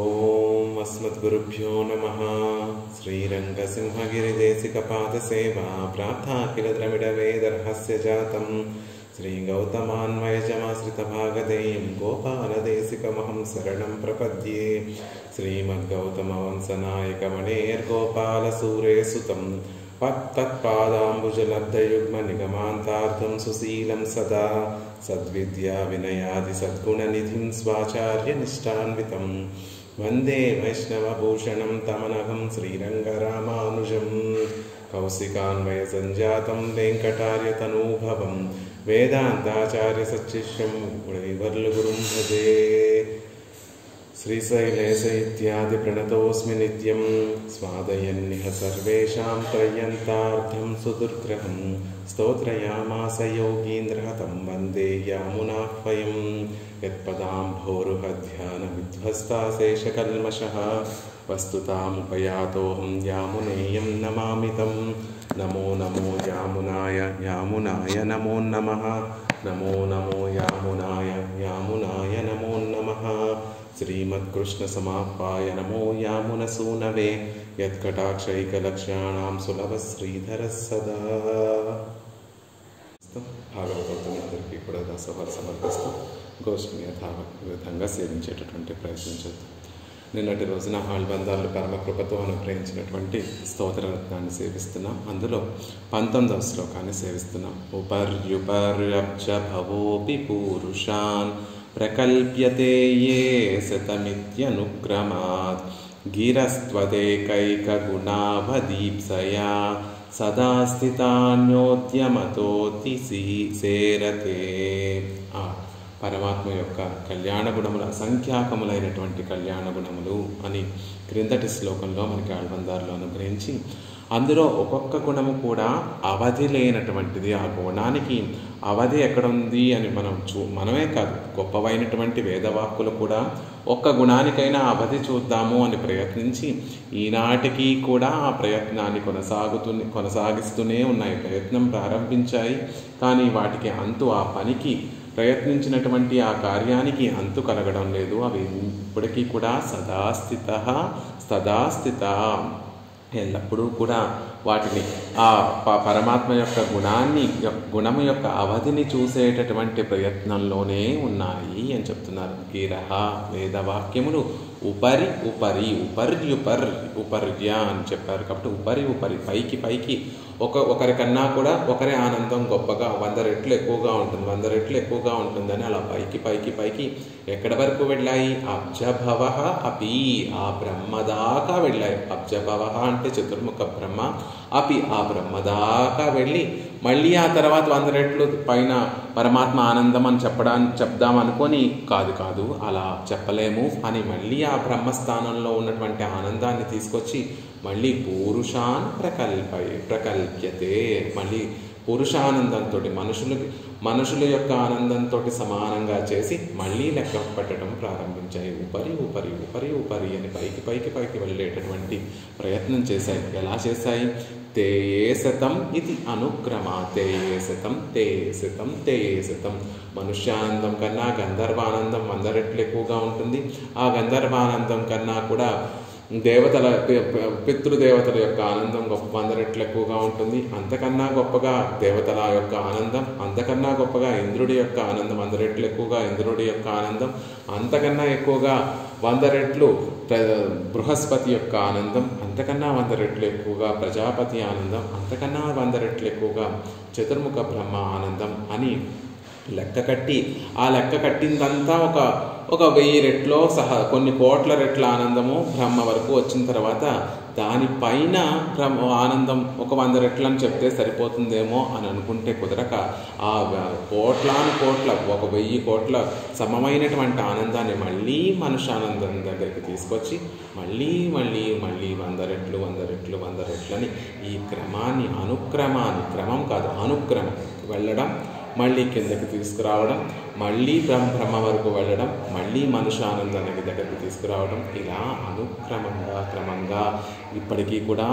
ఓం అస్మద్గురుభ్యో నమః. శ్రీరంగసింహగిరిదేశికపాదసేవా ప్రాప్తాఖిల ద్రవిడవేదర్హస్య జాతం శ్రీగౌతమాన్వయజమాశ్రితభాగధేయం గోపాలదేశికమహం శరణం ప్రపద్యే. శ్రీమద్గౌతమవంశనాయకమణేర్గోపాలసూరేసుతం తత్పాదాంబుజలబ్ధయుగ్మనిగమాంతార్థం సుశీలం సదా సద్విద్యా వినయాది సద్గుణనిధిం స్వాచార్యనిష్టాన్వితం వందే వైష్ణవభూషణం తమనహం శ్రీరంగరామానుజం. కౌశికాన్వయసంజాతం వెంకటార్యతనూభవం వేదాంతాచార్యసచ్చిష్యం గురుం భజే. శ్రీశైలేశ ఇత్యాది ప్రణతోస్మి నిత్యం స్వాదయన్నిహ సర్వేషాం త్రయంతార్థం సుదుర్గ్రహం స్తోత్రయామాస యోగీంద్రః తం వందే యామునాహ్వయం. యత్పదాంభోరుహధ్యానవిధ్వస్తాశేషకల్మషः వస్తుతాముపయాతోహం యామునేయం నమామి తం. నమో నమో యామునాయ యామునాయ నమో నమః. నమో నమో యామునాయ యామునాయ నమో నమః. శ్రీమత్కృష్ణసమాప్పాయ నమో యామునసూనవే యత్కటాక్షైకలక్ష్యాణాం సులభ శ్రీధర సదా. భాగవతులందరికీ కూడా దాసోహాలు సమర్పిస్తూ గోష్ఠిని యథావిధంగా సేవించేటటువంటి ప్రయత్నం చేద్దాం. నిన్నటి రోజున ఆళ్బందాలు పరమకృపతో అనుగ్రహించినటువంటి స్తోత్రరత్నాన్ని సేవిస్తున్నాం. అందులో 19వ శ్లోకాన్ని సేవిస్తున్నాం. ఉపర్యుపర్యబ్జ భవోపి పూరుషాన్ ప్రకల్ప్యతే యే శతమిత్యనుక్రమాత్ గిరస్త్వదేకైకగుణావదీప్సయా సదా స్థితాన్యోద్యమతోతి సేరతే. పరమాత్మ యొక్క కళ్యాణ గుణములు అసంఖ్యాకములైనటువంటి కళ్యాణ గుణములు అని క్రిందటి శ్లోకంలో మనకి ఆళ్బందార్లో అనుగ్రహించి, అందులో ఒక్కొక్క గుణము కూడా అవధి లేనటువంటిది. ఆ గుణానికి అవధి ఎక్కడుంది అని మనమే కాదు, గొప్పవైనటువంటి వేదవాక్కులు కూడా ఒక్క గుణానికైనా అవధి చూద్దాము అని ప్రయత్నించి ఈనాటికి కూడా ఆ ప్రయత్నాన్ని కొనసాగిస్తూనే ఉన్నాయి. ప్రయత్నం ప్రారంభించాయి, కానీ వాటికి అంతు, ఆ పనికి ప్రయత్నించినటువంటి ఆ కార్యానికి అంతు కలగడం లేదు. అవి ఇప్పటికీ కూడా సదాస్థిత ఎల్లప్పుడూ కూడా వాటిని ఆ పరమాత్మ యొక్క గుణము యొక్క అవధిని చూసేటటువంటి ప్రయత్నంలోనే ఉన్నాయి అని చెప్తున్నారు. గిరహ వేదవాక్యములు ఉపరి ఉపరి ఉపర్య అని చెప్పారు. కాబట్టి ఉపరి పైకి ఒకరికన్నా కూడా ఒకరి ఆనందం గొప్పగా 100 రెట్లు ఎక్కువగా ఉంటుంది, 100 రెట్లు ఎక్కువగా ఉంటుందని అలా పైకి ఎక్కడి వరకు వెళ్ళాయి? అబ్జభవ అపి, ఆ బ్రహ్మ దాకా వెళ్ళాయి. అబ్జభవ అంటే చతుర్ముఖ బ్రహ్మ, అపి ఆ బ్రహ్మ దాకా వెళ్ళి మళ్ళీ ఆ తర్వాత 100 రెట్లు పైన పరమాత్మ ఆనందం అని చెప్దాం అనుకొని కాదు అలా చెప్పలేము అని మళ్ళీ ఆ బ్రహ్మస్థానంలో ఉన్నటువంటి ఆనందాన్ని తీసుకొచ్చి మళ్ళీ పూరుషాన్ ప్రకల్ప్యతే, మళ్ళీ పురుషానందంతో మనుషుల యొక్క ఆనందంతో సమానంగా చేసి మళ్ళీ లెక్క పెట్టడం ప్రారంభించాయి. ఉపరి అని పైకి వెళ్ళేటటువంటి ప్రయత్నం చేశాయి. ఎలా చేశాయి? తేయేశతం ఇది అనుక్రమా, తేయేశతం మనుష్యానందం కన్నా గంధర్వానందం 100 రెట్లు ఎక్కువగా ఉంటుంది. ఆ గంధర్వానందం కన్నా కూడా పితృదేవతల యొక్క ఆనందం 100 రెట్లు ఎక్కువగా ఉంటుంది. అంతకన్నా గొప్పగా దేవతల యొక్క ఆనందం, అంతకన్నా గొప్పగా ఇంద్రుడి యొక్క ఆనందం 100 రెట్లు ఎక్కువగా ఇంద్రుడి యొక్క ఆనందం, అంతకన్నా ఎక్కువగా 100 రెట్లు బృహస్పతి యొక్క ఆనందం, అంతకన్నా 100 రెట్లు ఎక్కువగా ప్రజాపతి ఆనందం, అంతకన్నా 100 రెట్లు ఎక్కువగా చతుర్ముఖ బ్రహ్మ ఆనందం అని లెక్క కట్టి, ఆ లెక్క కట్టిందంతా ఒక 1000 రెట్లో సహా కొన్ని కోట్ల రెట్ల ఆనందము బ్రహ్మ వరకు వచ్చిన తర్వాత దానిపైన బ్రహ్మ ఆనందం ఒక 100 రెట్లు అని చెప్తే సరిపోతుందేమో అని అనుకుంటే కుదరక ఆ కోట్ల 1000 కోట్ల సమమైనటువంటి ఆనందాన్ని మళ్ళీ మనుష్యానందం దగ్గరికి తీసుకొచ్చి మళ్ళీ 100 రెట్లు అని ఈ క్రమాన్ని క్రమం కాదు అనుక్రమం వెళ్ళడం, మళ్ళీ కిందకి తీసుకురావడం, మళ్ళీ బ్రహ్మ వరకు వెళ్ళడం, మళ్ళీ మనుష్యానందానికి దగ్గరికి తీసుకురావడం, ఇలా క్రమంగా ఇప్పటికీ కూడా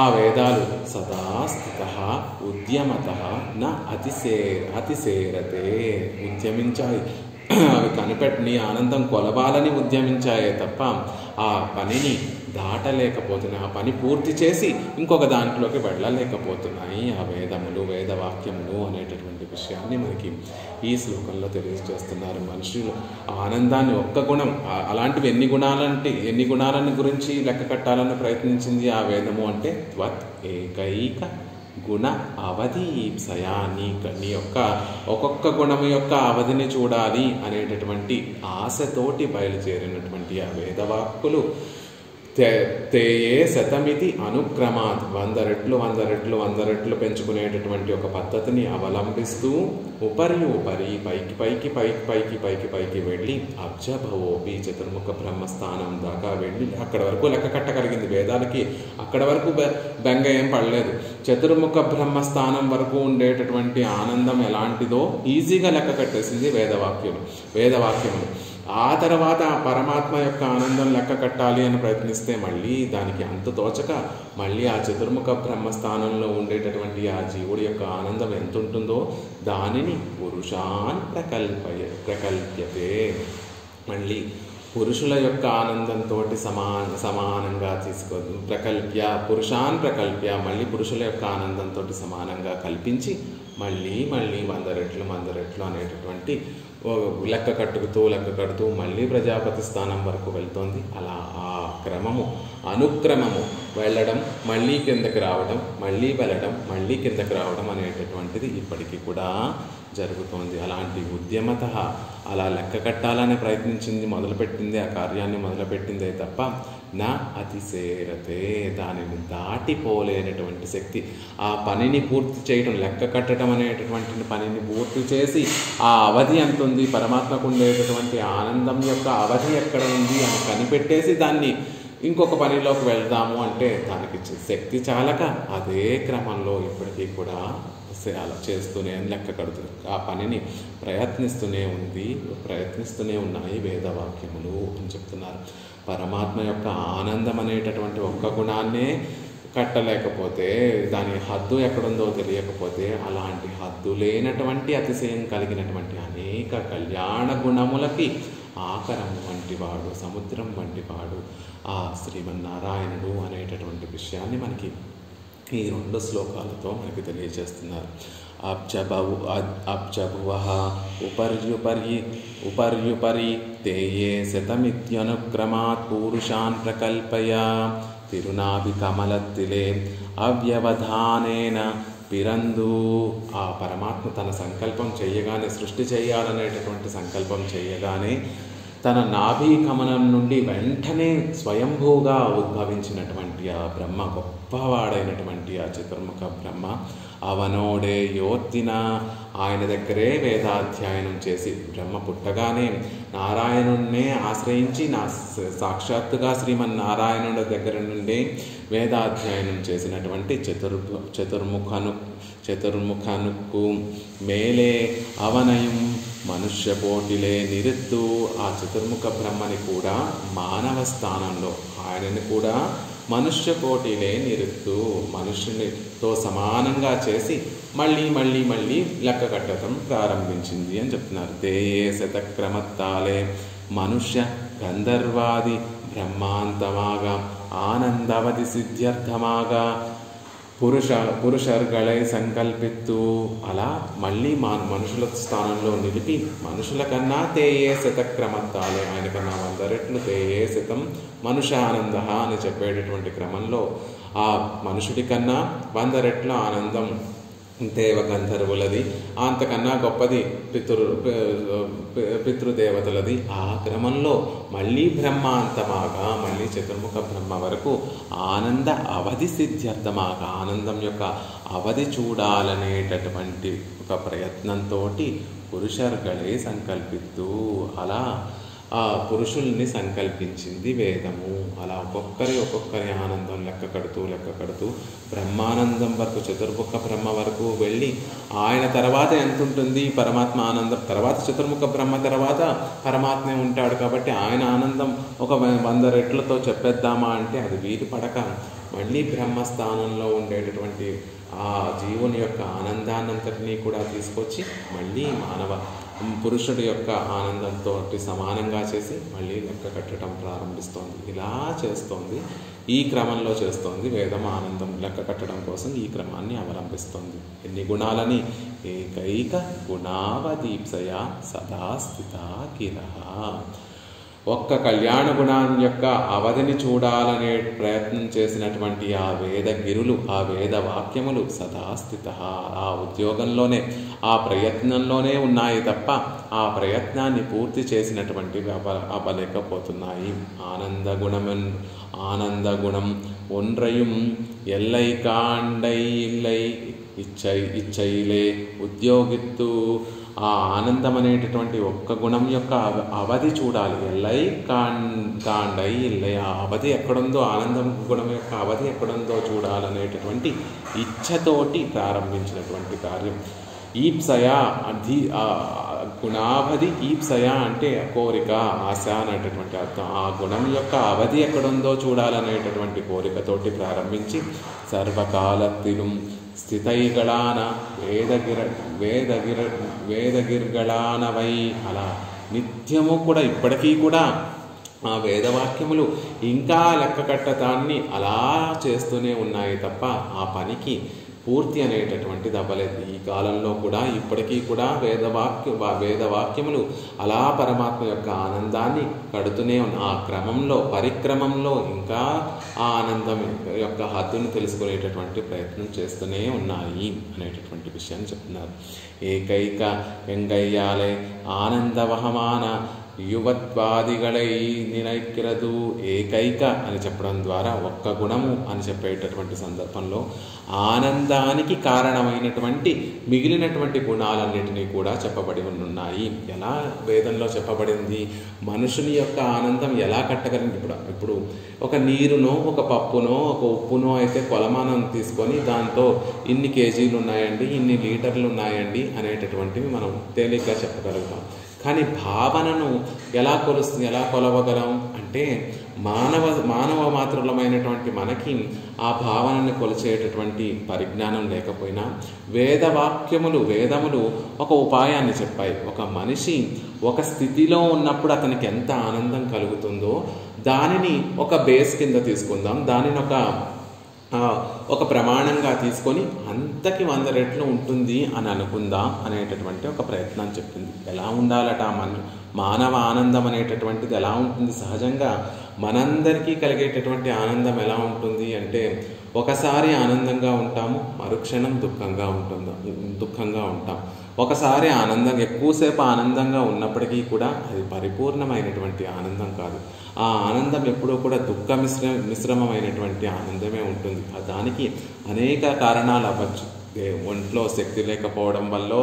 ఆ వేదాలు సదా స్థిత ఉద్యమత న అతిసేరతే, ఉద్యమించాయి, అవి కనిపెట్టి ఆనందం కొలవాలని ఉద్యమించాయే తప్ప ఆ పనిని దాటలేకపోతున్నాయి, ఆ పని పూర్తి చేసి ఇంకొక దాంట్లోకి వెళ్ళలేకపోతున్నాయి ఆ వేదములు, వేదవాక్యములు అనేటటువంటి విషయాన్ని మనకి ఈ శ్లోకంలో తెలియజేస్తున్నారు. మనుషులు ఆనందాన్ని ఒక్క గుణం, అలాంటివి ఎన్ని గుణాలని గురించి లెక్క కట్టాలని ప్రయత్నించింది ఆ వేదము అంటే త్వత్ ఏకైక గుణ అవధి ఈప్సయాన్ని, నీ యొక్క ఒక్కొక్క గుణము యొక్క అవధిని చూడాలి అనేటటువంటి ఆశతోటి బయలుదేరినటువంటి ఆ వేదవాక్కులు తేయే శతమితి అనుక్రమాత్ 100 రెట్లు 100 రెట్లు 100 రెట్లు పెంచుకునేటటువంటి ఒక పద్ధతిని అవలంబిస్తూ ఉపరి పైకి పైకి పైకి పైకి పైకి పైకి వెళ్ళి అబ్జభవోపి చతుర్ముఖ బ్రహ్మస్థానం దాకా వెళ్ళి అక్కడ వరకు లెక్క కట్టగలిగింది. వేదాలకి అక్కడ వరకు బెంగ ఏం పడలేదు. చతుర్ముఖ బ్రహ్మస్థానం వరకు ఉండేటటువంటి ఆనందం ఎలాంటిదో ఈజీగా లెక్క కట్టేసింది వేదవాక్యములు. ఆ తర్వాత ఆ పరమాత్మ యొక్క ఆనందం లెక్క కట్టాలి అని ప్రయత్నిస్తే మళ్ళీ దానికి అంతు తోచక మళ్ళీ ఆ చతుర్ముఖ బ్రహ్మస్థానంలో ఉండేటటువంటి ఆ జీవుడి యొక్క ఆనందం ఎంత ఉంటుందో దానిని పురుషాన్ ప్రకల్ప్యతే, మళ్ళీ పురుషుల యొక్క ఆనందంతో సమానంగా తీసుకోదు. పురుషాన్ ప్రకల్ప్య, మళ్ళీ పురుషుల యొక్క ఆనందంతో సమానంగా కల్పించి మళ్ళీ 100 రెట్లు 100 రెట్లు అనేటటువంటి లెక్క కడుతూ మళ్ళీ ప్రజాపతి స్థానం వరకు వెళ్తోంది. అలా ఆ అనుక్రమము వెళ్ళడం, మళ్ళీ కిందకి రావడం, మళ్ళీ వెళ్ళడం, మళ్ళీ కిందకి రావడం అనేటటువంటిది ఇప్పటికీ కూడా జరుగుతోంది. అలాంటి ఉద్యమత అలా లెక్క కట్టాలని ప్రయత్నించింది, మొదలుపెట్టింది, ఆ కార్యాన్ని మొదలుపెట్టిందే తప్ప నా అతిశేరతే, దానిని దాటిపోలేనటువంటి శక్తి, ఆ పనిని పూర్తి చేయడం, లెక్క కట్టడం అనేటటువంటి పనిని పూర్తి చేసి ఆ అవధి ఎంత ఉంది, పరమాత్మకు ఉండేటటువంటి ఆనందం యొక్క అవధి ఎక్కడ ఉంది అని కనిపెట్టేసి దాన్ని ఇంకొక పనిలోకి వెళ్దాము అంటే దానికి శక్తి చాలక అదే క్రమంలో ఇప్పటికీ కూడా అలా చేస్తూనే లెక్క కడుతుంది. ఆ పనిని ప్రయత్నిస్తూనే ఉన్నాయి వేదవాక్యములు అని చెప్తున్నారు. పరమాత్మ యొక్క ఆనందం అనేటటువంటి ఒక్క గుణాన్నే కట్టలేకపోతే, దాని హద్దు ఎక్కడుందో తెలియకపోతే, అలాంటి హద్దు లేనటువంటి అతిశయం కలిగినటువంటి అనేక కళ్యాణ గుణములకి ఆకరము వంటివాడు, సముద్రం వంటివాడు ఆ శ్రీమన్నారాయణుడు అనేటటువంటి విషయాన్ని మనకి ఈ 2 శ్లోకాలతో మనకి తెలియజేస్తున్నారు. అబ్జభువః ఉपर्युपरि తేయే శతమిత్యనుక్రమాత్ పురుషాన్ ప్రకల్పయ తిరునాభికమలత్తిలే అవ్యవధానేన పిరందు. ఆ పరమాత్మ తన సంకల్పం చేయగానే, సృష్టి చేయాలనేటటువంటి సంకల్పం చేయగానే తన నాభీ కమలం నుండి వెంటనే స్వయంభూగా ఉద్భవించినటువంటి ఆ బ్రహ్మ, గొప్పవాడైనటువంటి ఆ చతుర్ముఖ బ్రహ్మ అవనోడే యోత్తిన, ఆయన దగ్గరే వేదాధ్యయనం చేసి, బ్రహ్మ పుట్టగానే నారాయణున్నే ఆశ్రయించి సాక్షాత్తుగా శ్రీమన్నారాయణుడి దగ్గర నుండి వేదాధ్యయనం చేసినటువంటి చతుర్ముఖనుకు మేలే అవనయం మనుష్య కోటిలే నిరుత్తు. ఆ చతుర్ముఖ బ్రహ్మని కూడా మానవ స్థానంలో, ఆయనని కూడా మనుష్య కోటిలే నిరుత్తు, మనుష్యునితో సమానంగా చేసి మళ్ళీ లెక్క కట్టడం ప్రారంభించింది అని చెప్తున్నారు. తేయే శతక్రమత్తాలే మనుష్య గంధర్వాది బ్రహ్మాంతమాగా ఆనందవధి సిద్ధ్యర్థమాగా పురుషర్గళై సంకల్పిత్తు. అలా మళ్ళీ మనుషుల స్థానంలో నిలిపి, మనుషుల కన్నా తేయే శతక్రమత్తాలే, ఆయన కన్నా 100 రెట్లు తేయే శతం మనుషానంద అని చెప్పేటటువంటి క్రమంలో ఆ మనుషుడి కన్నా 100 రెట్ల ఆనందం దేవ గంధర్వులది, అంతకన్నా గొప్పది పితృదేవతలది. ఆ క్రమంలో మళ్ళీ బ్రహ్మాంతమాగా, మళ్ళీ చతుర్ముఖ బ్రహ్మ వరకు ఆనంద అవధి సిద్ధ్యర్థమాగా, ఆనందం యొక్క అవధి చూడాలనేటటువంటి ఒక ప్రయత్నంతో పురుషర్గళే సంకల్పిత్తు. అలా ఆ పురుషుల్ని సంకల్పించింది వేదము. అలా ఒక్కొక్కరి ఆనందం లెక్క కడుతూ బ్రహ్మానందం వరకు, చతుర్ముఖ బ్రహ్మ వరకు వెళ్ళి, ఆయన తర్వాత ఎంత ఉంటుంది పరమాత్మ ఆనందం, తర్వాత చతుర్ముఖ బ్రహ్మ తర్వాత పరమాత్మే ఉంటాడు కాబట్టి ఆయన ఆనందం ఒక 100 రెట్లతో చెప్పేద్దామా అంటే అది వీలు పడక మళ్ళీ బ్రహ్మస్థానంలో ఉండేటటువంటి ఆ జీవుని యొక్క ఆనందాన్నంతటినీ కూడా తీసుకొచ్చి మళ్ళీ మానవ పురుషుడి యొక్క ఆనందంతో సమానంగా చేసి మళ్ళీ లెక్క కట్టడం ప్రారంభిస్తోంది. ఇలా చేస్తోంది, ఈ క్రమంలో చేస్తోంది. వేదం ఆనందం లెక్క కట్టడం కోసం ఈ క్రమాన్ని అవలంబిస్తోంది. ఎన్ని గుణాలని? ఏకైక గుణావదీప్సయ సదా స్థిత గిరః. ఒక్క కళ్యాణ గుణాన్ని యొక్క అవధిని చూడాలనే ప్రయత్నం చేసినటువంటి ఆ వేదగిరులు, ఆ వేద వాక్యములు సదాస్థిత, ఆ ఉద్యోగంలోనే, ఆ ప్రయత్నంలోనే ఉన్నాయి తప్ప ఆ ప్రయత్నాన్ని పూర్తి చేసినటువంటి అవ్వలేకపోతున్నాయి. ఆనందగుణం ఒన్రయుం ఎల్లై కాండై ఇల్లై ఇచ్చైలే ఉద్యోగిత్తు. ఆ ఆనందం అనేటటువంటి ఒక్క గుణం యొక్క అవధి చూడాలి. ఎల్లై కాండై ఇల్లై, ఆ అవధి ఎక్కడుందో, ఆనందం గుణం యొక్క అవధి ఎక్కడుందో చూడాలనేటటువంటి ఇచ్ఛతోటి ప్రారంభించినటువంటి కార్యం. ఈప్సయ గుణావధి, ఈప్సయ అంటే కోరిక, ఆశ అనేటటువంటి అర్థం. ఆ గుణం యొక్క అవధి ఎక్కడుందో చూడాలనేటటువంటి కోరికతోటి ప్రారంభించి సర్వకాలత్తిலும் స్థితైగళాన వేదగిర్గళానవై, అలా నిత్యము కూడా ఇప్పటికీ కూడా ఆ వేదవాక్యములు ఇంకా లెక్క కట్టడాన్ని అలా చేస్తూనే ఉన్నాయి తప్ప ఆ పనికి పూర్తి అనేటటువంటిది అవ్వలేదు. ఈ కాలంలో కూడా ఇప్పటికీ కూడా వేదవాక్యములు అలా పరమాత్మ యొక్క ఆనందాన్ని కడుతూనే ఉన్న ఆ క్రమంలో, పరిక్రమంలో ఇంకా ఆ ఆనందం యొక్క హద్దును తెలుసుకునేటటువంటి ప్రయత్నం చేస్తూనే ఉన్నాయి అనేటటువంటి విషయాన్ని చెప్తున్నారు. ఏకైక వెంగయ్యాలే ఆనందవహమాన యువత్వాదిగళై నినైక్రదు. ఏకైక అని చెప్పడం ద్వారా ఒక్క గుణము అని చెప్పేటటువంటి సందర్భంలో ఆనందానికి కారణమైనటువంటి మిగిలినటువంటి గుణాలన్నింటినీ కూడా చెప్పబడి ఉన్నాయి. ఎలా వేదంలో చెప్పబడింది? మనుషుని యొక్క ఆనందం ఎలా కట్టగలిగింది? ఇప్పుడు ఒక నీరునో, ఒక పప్పునో, ఒక ఉప్పునో అయితే కొలమానం తీసుకొని దాంతో ఇన్ని కేజీలు ఉన్నాయండి, ఇన్ని లీటర్లు ఉన్నాయండి అనేటటువంటివి మనం తేలిగ్గా చెప్పగలుగుతాం. కానీ భావనను ఎలా కొలవగలం అంటే మానవ మాత్రులమైనటువంటి మనకి ఆ భావనని కొలిచేటటువంటి పరిజ్ఞానం లేకపోయినా వేదములు ఒక ఉపాయాన్ని చెప్పాయి. ఒక మనిషి ఒక స్థితిలో ఉన్నప్పుడు అతనికి ఎంత ఆనందం కలుగుతుందో దానిని ఒక బేస్ కింద తీసుకుందాం, దానిని ఒక ప్రమాణంగా తీసుకొని అంతకి 100 రెట్లు ఉంటుంది అని అనుకుందాం అనేటటువంటి ఒక ప్రయత్నం చెప్పింది. ఎలా ఉండాలట మానవ ఆనందం అనేటటువంటిది ఎలా ఉంటుంది? సహజంగా మనందరికీ కలిగేటటువంటి ఆనందం ఎలా ఉంటుంది అంటే, ఒకసారి ఆనందంగా ఉంటాము, మరుక్షణం దుఃఖంగా ఉంటాం. ఒకసారి ఎక్కువసేపు ఆనందంగా ఉన్నప్పటికీ కూడా అది పరిపూర్ణమైనటువంటి ఆనందం కాదు. ఆ ఆనందం ఎప్పుడూ కూడా దుఃఖ మిశ్రమమైనటువంటి ఆనందమే ఉంటుంది. దానికి అనేక కారణాలు అవ్వచ్చు. ఒంట్లో శక్తి లేకపోవడం వల్ల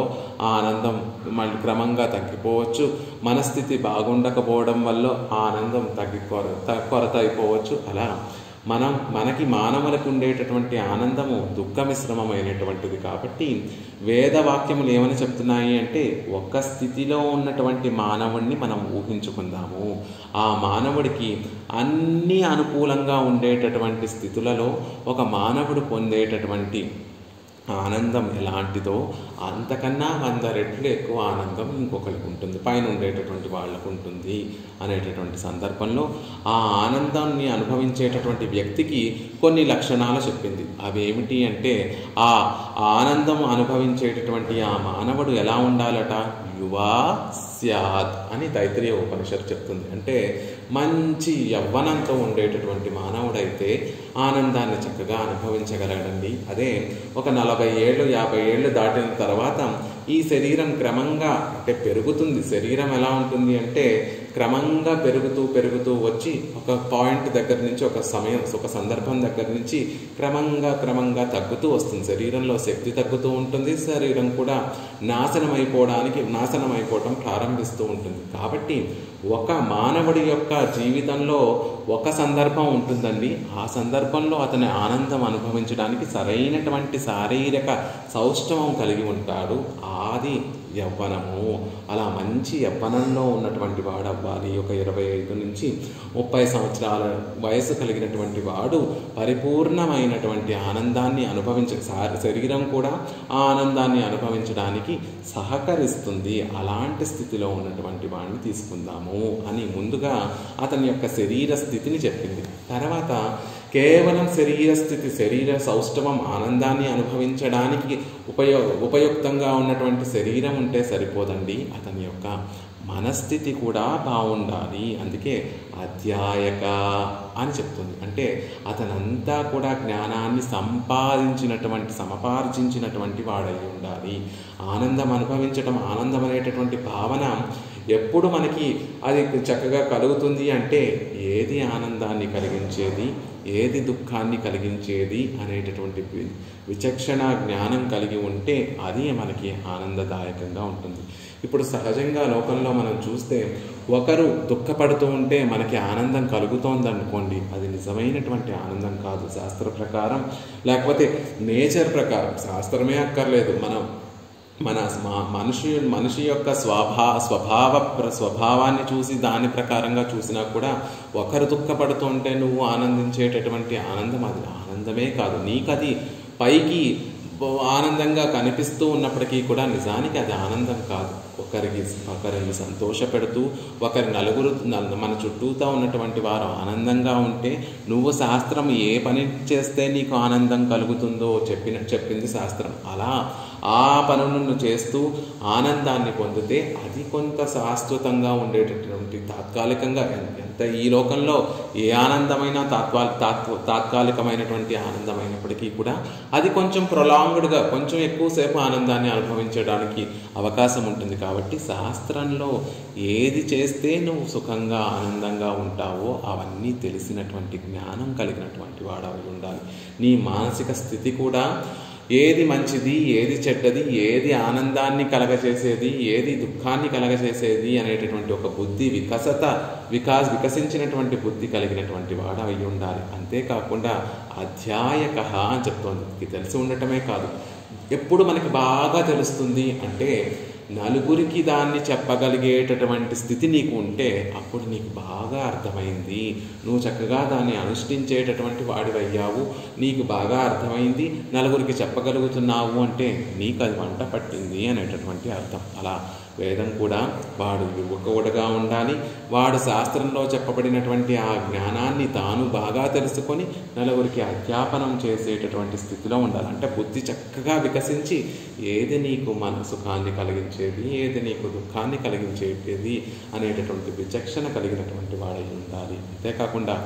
ఆ ఆనందం మళ్ళీ క్రమంగా తగ్గిపోవచ్చు. మనస్థితి బాగుండకపోవడం వల్ల ఆ ఆనందం కొరత అయిపోవచ్చు. అలా మనకి మానవులకు ఉండేటటువంటి ఆనందము దుఃఖ మిశ్రమమైనటువంటిది. కాబట్టి వేదవాక్యములు ఏమని చెప్తున్నాయి అంటే, ఒక్క స్థితిలో ఉన్నటువంటి మానవుడిని మనం ఊహించుకుందాము. ఆ మానవుడికి అన్ని అనుకూలంగా ఉండేటటువంటి స్థితులలో ఒక మానవుడు పొందేటటువంటి ఆనందం ఎలాంటిదో అంతకన్నా 100 రెట్లు ఎక్కువ ఆనందం ఇంకొకరికి ఉంటుంది, పైన ఉండేటటువంటి వాళ్ళకు ఉంటుంది అనేటటువంటి సందర్భంలో ఆ ఆనందాన్ని అనుభవించేటటువంటి వ్యక్తికి కొన్ని లక్షణాలు చెప్పింది. అవి ఏమిటి అంటే, ఆ ఆనందం అనుభవించేటటువంటి ఆ మానవుడు ఎలా ఉండాలట? యువా స్యాద్ అని తైత్రీయ ఉపనిషత్తు చెప్తుంది. అంటే మంచి యవ్వనంతో ఉండేటటువంటి మానవుడైతే ఆనందాన్ని చక్కగా అనుభవించగలడండి. అదే ఒక 40 ఏళ్ళు 50 ఏళ్ళు దాటిన తర్వాత ఈ శరీరం క్రమంగా పెరుగుతుంది. శరీరం ఎలా ఉంటుంది అంటే క్రమంగా పెరుగుతూ వచ్చి ఒక పాయింట్ దగ్గర నుంచి ఒక సందర్భం దగ్గర నుంచి క్రమంగా తగ్గుతూ వస్తుంది. శరీరంలో శక్తి తగ్గుతూ ఉంటుంది. శరీరం కూడా నాశనం అయిపోవటం ప్రారంభిస్తూ ఉంటుంది. కాబట్టి ఒక మానవుడి యొక్క జీవితంలో ఒక సందర్భం ఉంటుందండి. ఆ సందర్భంలో అతని ఆనందం అనుభవించడానికి సరైనటువంటి శారీరక సౌష్ఠవం కలిగి ఉంటాడు. అది యవ్వనము. అలా మంచి యవ్వనంలో ఉన్నటువంటి వాడు అవ్వాలి. ఒక 25 నుంచి 30 సంవత్సరాల వయసు కలిగినటువంటి వాడు పరిపూర్ణమైనటువంటి ఆనందాన్ని శరీరం కూడా ఆ ఆనందాన్ని అనుభవించడానికి సహకరిస్తుంది. అలాంటి స్థితిలో ఉన్నటువంటి వాడిని తీసుకుందాము అని ముందుగా అతని యొక్క శరీర స్థితిని చెప్పింది. తర్వాత కేవలం శరీర స్థితి, శరీర సౌష్ఠవం, ఆనందాన్ని అనుభవించడానికి ఉపయుక్తంగా ఉన్నటువంటి శరీరం ఉంటే సరిపోదండి, అతని యొక్క మనస్థితి కూడా బాగుండాలి. అందుకే అధ్యాయక అని చెప్తుంది. అంటే అతనంతా కూడా జ్ఞానాన్ని సమపార్జించినటువంటి వాడై ఉండాలి. ఆనందం అనుభవించటం, ఆనందం అనేటటువంటి భావన ఎప్పుడు మనకి అది చక్కగా కలుగుతుంది అంటే ఏది ఆనందాన్ని కలిగించేది, ఏది దుఃఖాన్ని కలిగించేది అనేటటువంటి విచక్షణ జ్ఞానం కలిగి ఉంటే అది మనకి ఆనందదాయకంగా ఉంటుంది. ఇప్పుడు సహజంగా లోకంలో మనం చూస్తే ఒకరు దుఃఖపడుతూ ఉంటే మనకి ఆనందం కలుగుతోంది అనుకోండి, అది నిజమైనటువంటి ఆనందం కాదు శాస్త్ర ప్రకారం. లేకపోతే నేచర్ ప్రకారం, శాస్త్రమే అక్కర్లేదు, మన మనిషి యొక్క స్వభావాన్ని చూసి దాని ప్రకారంగా చూసినా కూడా ఒకరు దుఃఖపడుతూ ఉంటే నువ్వు ఆనందించేటటువంటి ఆనందం అది ఆనందమే కాదు. నీకు అది పైకి ఆనందంగా కనిపిస్తూ ఉన్నప్పటికీ కూడా నిజానికి అది ఆనందం కాదు. ఒకరిని సంతోషపెడుతూ నలుగురు మన చుట్టూతో ఉన్నటువంటి వారు ఆనందంగా ఉంటే నువ్వు శాస్త్రం ఏ పని చేస్తే నీకు ఆనందం కలుగుతుందో చెప్పింది శాస్త్రం. అలా ఆ పనులను చేస్తూ ఆనందాన్ని పొందితే అది కొంత శాశ్వతంగా ఉండేటటువంటి, తాత్కాలికంగా ఎంత ఈ లోకంలో ఏ ఆనందమైనా తాత్కాలికమైనటువంటి ఆనందమైనప్పటికీ కూడా అది కొంచెం ప్రొలాంగ్డ్గా, కొంచెం ఎక్కువసేపు ఆనందాన్ని అనుభవించడానికి అవకాశం ఉంటుంది. కాబట్టి శాస్త్రంలో ఏది చేస్తే నువ్వు సుఖంగా ఆనందంగా ఉంటావో అవన్నీ తెలిసినటువంటి జ్ఞానం కలిగినటువంటి వాడవి ఉండాలి. నీ మానసిక స్థితి కూడా ఏది మంచిది, ఏది చెడ్డది, ఏది ఆనందాన్ని కలగచేసేది, ఏది దుఃఖాన్ని కలగచేసేది అనేటటువంటి ఒక బుద్ధి వికసించినటువంటి బుద్ధి కలిగినటువంటి వాడు అయి ఉండాలి. అంతేకాకుండా అధ్యాయక అని చెప్తోంది. తెలిసి ఉండటమే కాదు, ఎప్పుడు మనకి బాగా తెలుస్తుంది అంటే నలుగురికి దాన్ని చెప్పగలిగేటటువంటి స్థితి నీకు ఉంటే అప్పుడు నీకు బాగా అర్థమైంది, నువ్వు చక్కగా దాన్ని అనుష్ఠించేటటువంటి వాడివయ్యావు, నీకు బాగా అర్థమైంది, నలుగురికి చెప్పగలుగుతున్నావు అంటే నీకు అది వంట పట్టింది అనేటటువంటి అర్థం. అలా వేదం కూడా వాడు యువకుడుగా ఉండాలి. వాడు శాస్త్రంలో చెప్పబడినటువంటి ఆ జ్ఞానాన్ని తాను బాగా తెలుసుకొని నలుగురికి అధ్యాపనం చేసేటటువంటి స్థితిలో ఉండాలి. అంటే బుద్ధి చక్కగా వికసించి ఏది నీకు మన సుఖాన్ని కలిగించేది, ఏది నీకు దుఃఖాన్ని కలిగించేది అనేటటువంటి విచక్షణ కలిగినటువంటి వాడై ఉండాలి. అంతేకాకుండా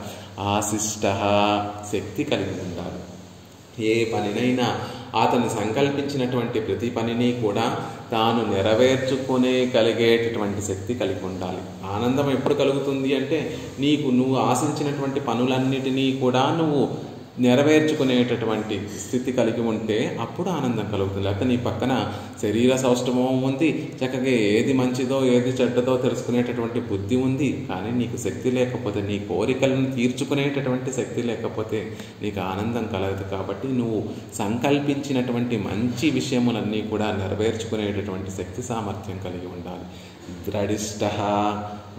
ఆశిష్ట శక్తి కలిగి ఉండాలి. ఏ పనినైనా అతను సంకల్పించినటువంటి ప్రతి పనిని కూడా తాను కలిగేటటువంటి శక్తి కలిగి ఉండాలి. ఆనందం ఎప్పుడు కలుగుతుంది అంటే నువ్వు ఆశించినటువంటి పనులన్నిటినీ కూడా నువ్వు నెరవేర్చుకునేటటువంటి స్థితి కలిగి ఉంటే అప్పుడు ఆనందం కలుగుతుంది. లేకపోతే నీ పక్కన శరీర సౌష్ఠవం ఉంది, చక్కగా ఏది మంచిదో ఏది చెడ్డదో తెలుసుకునేటటువంటి బుద్ధి ఉంది, కానీ నీకు శక్తి లేకపోతే, నీ కోరికలను తీర్చుకునేటటువంటి శక్తి లేకపోతే నీకు ఆనందం కలగదు. కాబట్టి నువ్వు సంకల్పించినటువంటి మంచి విషయములన్నీ కూడా నెరవేర్చుకునేటటువంటి శక్తి సామర్థ్యం కలిగి ఉండాలి. ద్రఢిష్ట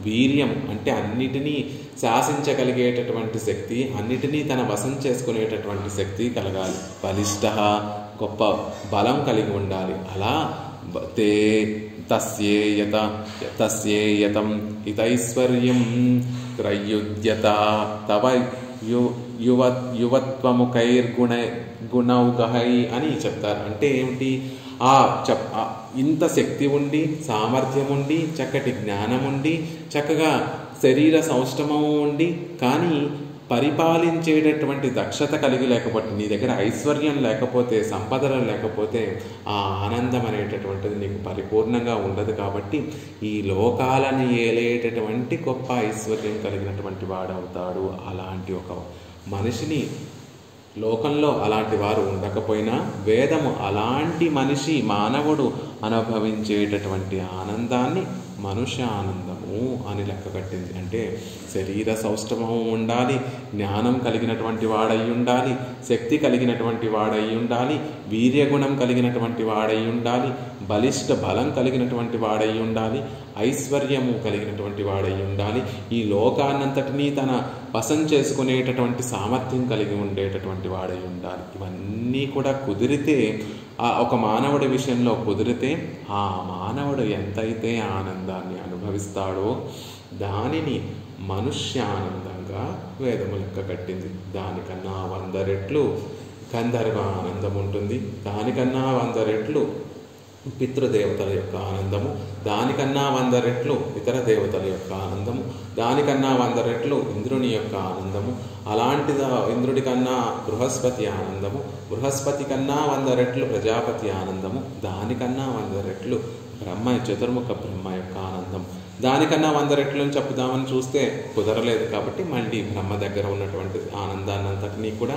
వీర్యం అంటే అన్నిటినీ శాసించగలిగేటటువంటి శక్తి, అన్నిటినీ తన వశం చేసుకునేటటువంటి శక్తి కలగాలి. బలిష్ట గొప్ప బలం కలిగి ఉండాలి. అలా తస్యేయతం ఇతైశ్వర్యం త్రయుజ్యత తవ యువత్వముఖైర్గుణౌగహై అని చెప్తారు. అంటే ఏమిటి? ఇంత శక్తి ఉండి, సామర్థ్యం ఉండి, చక్కటి జ్ఞానం ఉండి, చక్కగా శరీర సౌష్ఠమము ఉండి, కానీ పరిపాలించేటటువంటి దక్షత కలిగి లేకపోతే, నీ దగ్గర ఐశ్వర్యం లేకపోతే, సంపదలు లేకపోతే ఆ ఆనందం అనేటటువంటిది నీకు పరిపూర్ణంగా ఉండదు. కాబట్టి ఈ లోకాలను ఏలేటటువంటి గొప్ప ఐశ్వర్యం కలిగినటువంటి వాడవుతాడు. అలాంటి ఒక మనిషిని లోకంలో అలాంటి వారు ఉండకపోయినా వేదము అలాంటి మానవుడు అనుభవించేటటువంటి ఆనందాన్ని మనుష్య ఆనందము అని లెక్కగట్టింది. అంటే శరీర సౌష్ఠవము ఉండాలి, జ్ఞానం కలిగినటువంటి వాడై ఉండాలి, శక్తి కలిగినటువంటి వాడై ఉండాలి, వీర్యగుణం కలిగినటువంటి వాడై ఉండాలి, బలం కలిగినటువంటి వాడై ఉండాలి, ఐశ్వర్యము కలిగినటువంటి వాడై ఉండాలి, ఈ లోకాన్నంతటినీ తన వశం చేసుకునేటటువంటి సామర్థ్యం కలిగి ఉండేటటువంటి వాడై ఉండాలి. ఇవన్నీ కూడా కుదిరితే, ఒక మానవుడి విషయంలో కుదిరితే ఆ మానవుడు ఎంతైతే ఆనందాన్ని అనుభవిస్తాడో దానిని మనుష్యానందంగా వేదము లెక్క కట్టింది. దానికన్నా 100 రెట్లు గంధర్వ ఆనందం ఉంటుంది, దానికన్నా 100 రెట్లు పితృదేవతల యొక్క ఆనందము, దానికన్నా 100 రెట్లు ఇతర దేవతల యొక్క ఆనందము, దానికన్నా 100 రెట్లు ఇంద్రుని యొక్క ఆనందము, అలాంటిదా ఇంద్రుడి కన్నా బృహస్పతి ఆనందము, బృహస్పతి కన్నా 100 రెట్లు ప్రజాపతి ఆనందము, దానికన్నా 100 రెట్లు చతుర్ముఖ బ్రహ్మ యొక్క ఆనందం, దానికన్నా 100 రెట్లు చెప్పుదామని చూస్తే కుదరలేదు. కాబట్టి మళ్ళీ బ్రహ్మ దగ్గర ఉన్నటువంటి ఆనందాన్ని అంతటినీ కూడా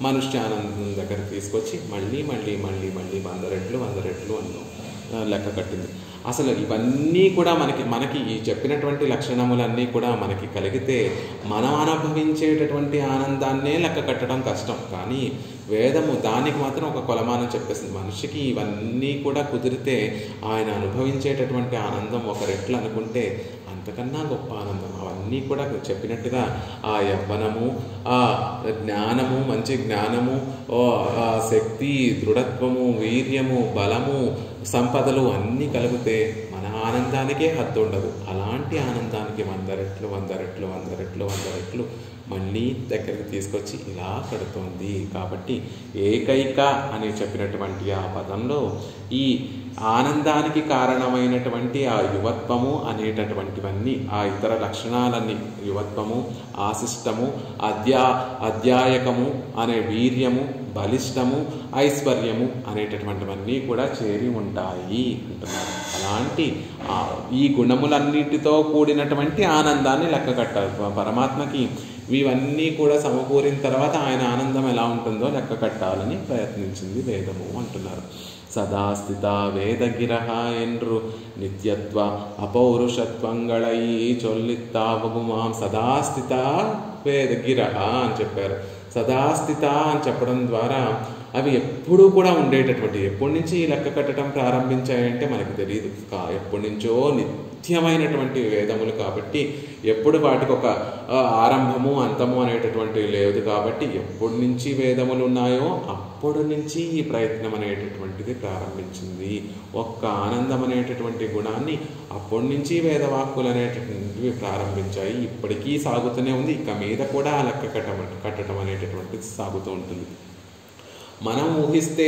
మనుష్య ఆనందం దగ్గర తీసుకొచ్చి మళ్ళీ 100 రెట్లు లెక్క కట్టింది. అసలు ఇవన్నీ కూడా మనకి ఈ చెప్పినటువంటి లక్షణములన్నీ కూడా మనకి కలిగితే మనం అనుభవించేటటువంటి ఆనందాన్నే లెక్క కట్టడం కష్టం. కానీ వేదము దానికి మాత్రం ఒక కొలమానం చెప్పేసింది. మనిషికి ఇవన్నీ కూడా కుదిరితే ఆయన అనుభవించేటటువంటి ఆనందం 1 రెట్లు అనుకుంటే అంతకన్నా గొప్ప ఆనందం. అవన్నీ కూడా చెప్పినట్టుగా ఆ యవ్వనము, ఆ జ్ఞానము, మంచి జ్ఞానము, శక్తి, దృఢత్వము, వీర్యము, బలము, సంపదలు అన్నీ కలిగితే మన ఆనందానికే హద్దు ఉండదు. అలాంటి ఆనందానికి 100 రెట్లు మళ్ళీ దగ్గరికి తీసుకొచ్చి ఇలా కడుతోంది. కాబట్టి ఏకైక అని చెప్పినటువంటి ఆ పదంలో ఈ ఆనందానికి కారణమైనటువంటి ఆ యువత్వము అనేటటువంటివన్నీ, ఆ ఇతర లక్షణాలన్నీ, యువత్వము, ఆశిష్టము, అధ్యాయకము అనే వీర్యము, బలిష్టము, ఐశ్వర్యము అనేటటువంటివన్నీ కూడా చేరి ఉంటాయి అంటున్నారు. అలాంటి ఈ గుణములన్నిటితో కూడినటువంటి ఆనందాన్ని లెక్క కట్టారు. పరమాత్మకి ఇవన్నీ కూడా సమకూరిన తర్వాత ఆయన ఆనందం ఎలా ఉంటుందో లెక్క కట్టాలని ప్రయత్నించింది వేదము అంటున్నారు. సదాస్థిత వేదగిరహ ఎండ్రు నిత్యత్వ అపౌరుషత్వంగళై చొల్లిత్తావగుమాం. సదాస్థిత వేదగిరహ అని చెప్పారు. సదాస్థిత అని చెప్పడం ద్వారా అవి ఎప్పుడూ కూడా ఉండేటటువంటి, ఎప్పటి నుంచి లెక్క కట్టడం ప్రారంభించాయంటే మనకు తెలియదు. ఎప్పటి నుంచో నిత్యమైనటువంటి వేదములు కాబట్టి ఎప్పుడు వాటికి ఒక ఆరంభము అంతము అనేటటువంటివి లేదు. కాబట్టి ఎప్పటి నుంచి వేదములు ఉన్నాయో అప్పటి నుంచి ఈ ప్రయత్నం అనేటటువంటిది ప్రారంభించింది. ఒక్క ఆనందం అనేటటువంటి గుణాన్ని అప్పటి నుంచి వేదవాక్కులు అనేటటువంటివి ప్రారంభించాయి. ఇప్పటికీ సాగుతూనే ఉంది. ఇక మీద కూడా ఆ లెక్క కట్టడం అనేటటువంటిది సాగుతూ ఉంటుంది. మనం ఊహిస్తే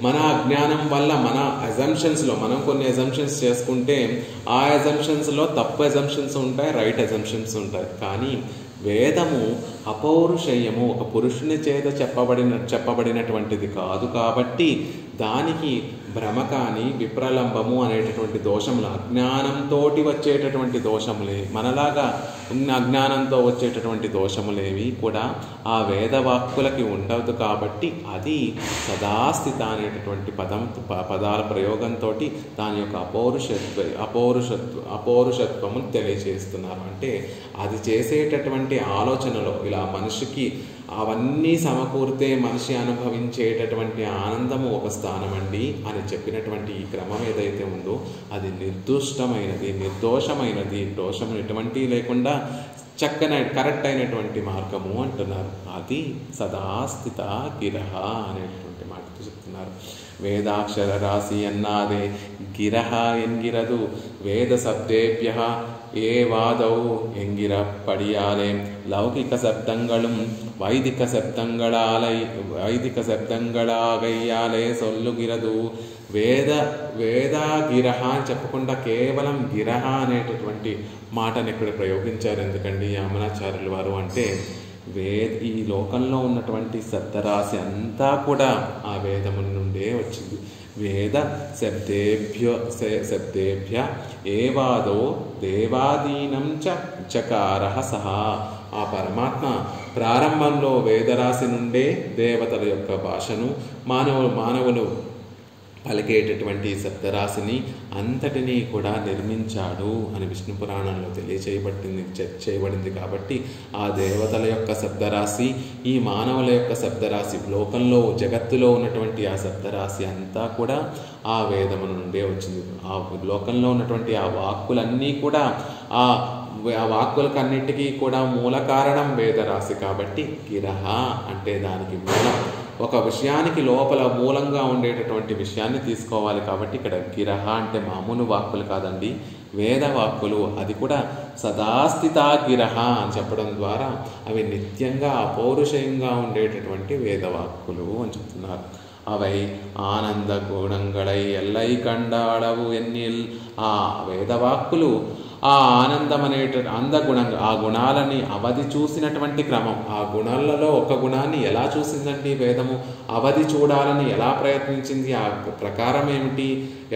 మన అజ్ఞానం వల్ల మన అజంప్షన్స్లో మనం కొన్ని అజంప్షన్స్ చేసుకుంటే ఆ అజంప్షన్స్లో తప్పు అజంప్షన్స్ ఉంటాయి, రైట్ అజంప్షన్స్ ఉంటాయి. కానీ వేదము అపౌరుషేయము, ఒక పురుషుని చేత చెప్పబడినటువంటిది కాదు. కాబట్టి దానికి భ్రమ కానీ విప్రలంబము అనేటటువంటి దోషములు, అజ్ఞానంతో వచ్చేటటువంటి దోషములే, మనలాగా అజ్ఞానంతో వచ్చేటటువంటి దోషములేవి కూడా ఆ వేదవాక్కులకి ఉండదు. కాబట్టి అది సదాస్థిత అనేటటువంటి పదాల ప్రయోగంతో దాని యొక్క అపౌరుషత్వమును తెలియజేస్తున్నారు. అంటే అది చేసేటటువంటి ఆలోచనలో ఇలా మనిషికి అవన్నీ సమకూరితే మనిషి అనుభవించేటటువంటి ఆనందము ఒక స్థానమండి అని చెప్పినటువంటి ఈ క్రమం ఏదైతే ఉందో అది నిర్దోషమైనది, దోషం ఎటువంటి లేకుండా కరెక్ట్ అయినటువంటి మార్గము అంటున్నారు. అది సదాస్థిత గిరహ అనేటువంటి మాటతో చెప్తున్నారు. వేదాక్షర రాశి అన్నాదే గిరహ ఎంగిరదు వేద శబ్దేభ్య ఏ వాదౌ ఎంగిర పడియాలే లౌకిక శబ్దంగళం వైదిక శబ్దంగళాగయ్యాలే సొల్లుగిరదు. వేద గిరహ అని చెప్పకుండా కేవలం గిరహ అనేటటువంటి మాటను ఇక్కడ ప్రయోగించారు. ఎందుకండి యామనాచార్యులు వారు అంటే ఈ లోకంలో ఉన్నటువంటి శబ్దరాశి అంతా కూడా ఆ వేదము నుండే వచ్చింది. వేద శబ్దేభ్య ఏవాదో దేవాదీనం చకార సహా. ఆ పరమాత్మ ప్రారంభంలో వేదరాశి నుండే దేవతల యొక్క భాషను మానవులు పలికేటటువంటి శబ్దరాశిని అంతటినీ కూడా నిర్మించాడు అని విష్ణు పురాణంలో చేయబడింది. కాబట్టి ఆ దేవతల యొక్క శబ్దరాశి, ఈ మానవుల యొక్క శబ్దరాశి, లోకంలో జగత్తులో ఉన్నటువంటి ఆ శబ్దరాశి అంతా కూడా ఆ వేదము నుండే వచ్చింది. ఆ లోకంలో ఉన్నటువంటి ఆ వాక్కులన్నీ కూడా ఆ వాక్కులకన్నిటికీ కూడా మూల కారణం వేదరాశి. కాబట్టి గిరహ అంటే దానికి మూలం, ఒక విషయానికి లోపల మూలంగా ఉండేటటువంటి విషయాన్ని తీసుకోవాలి. కాబట్టి ఇక్కడ గిరహ అంటే మామూలు వాక్కులు కాదండి, వేద వాక్కులు. అది కూడా సదాస్థితా గిరహ అని చెప్పడం ద్వారా అవి నిత్యంగా అపౌరుషయంగా ఉండేటటువంటి వేదవాక్కులు అని చెప్తున్నారు. అவை ఆనంద గుణంగళై ఎల్లై కండాడవు ఎన్నిల్. ఆ వేదవాక్కులు ఆ ఆనందం అందగుణంగా ఆ గుణాలని అవధి చూసినటువంటి క్రమం. ఆ గుణాలలో ఒక గుణాన్ని ఎలా చూసిందండి వేదము, అవధి చూడాలని ఎలా ప్రయత్నించింది, ఆ ప్రకారం ఏమిటి,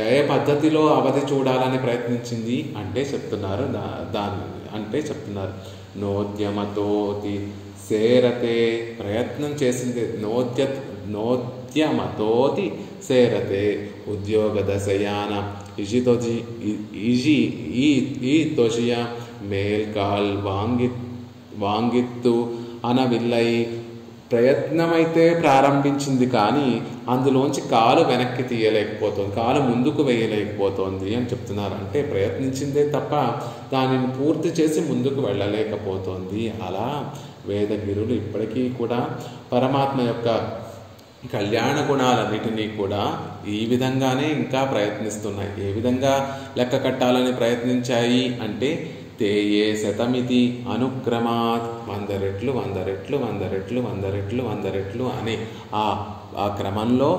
ఏ పద్ధతిలో అవధి చూడాలని ప్రయత్నించింది అంటే చెప్తున్నారు. నోద్యమతోతి సేరతే, ప్రయత్నం చేసింది. నోద్యమతోతి సేరతే ఉద్యోగ దశయాన ఈ తొషియ మేల్కాల్ వాంగిత్తు అనవిల్లై. ప్రయత్నమైతే ప్రారంభించింది కానీ అందులోంచి కాలు వెనక్కి తీయలేకపోతుంది, కాలు ముందుకు వేయలేకపోతుంది అని చెప్తున్నారు. అంటే ప్రయత్నించిందే తప్ప దానిని పూర్తి చేసి ముందుకు వెళ్ళలేకపోతుంది. అలా వేదగిరులు ఇప్పటికీ కూడా పరమాత్మ యొక్క కళ్యాణ గుణాలన్నిటినీ కూడా ఈ విధంగానే ఇంకా ప్రయత్నిస్తున్నాయి. ఏ విధంగా లెక్క కట్టాలని ప్రయత్నించాయి అంటే తేయే శతమితి అనుక్రమాత్, 100 రెట్లు 100 రెట్లు 100 రెట్లు 100 రెట్లు 100 రెట్లు అని ఆ క్రమంలో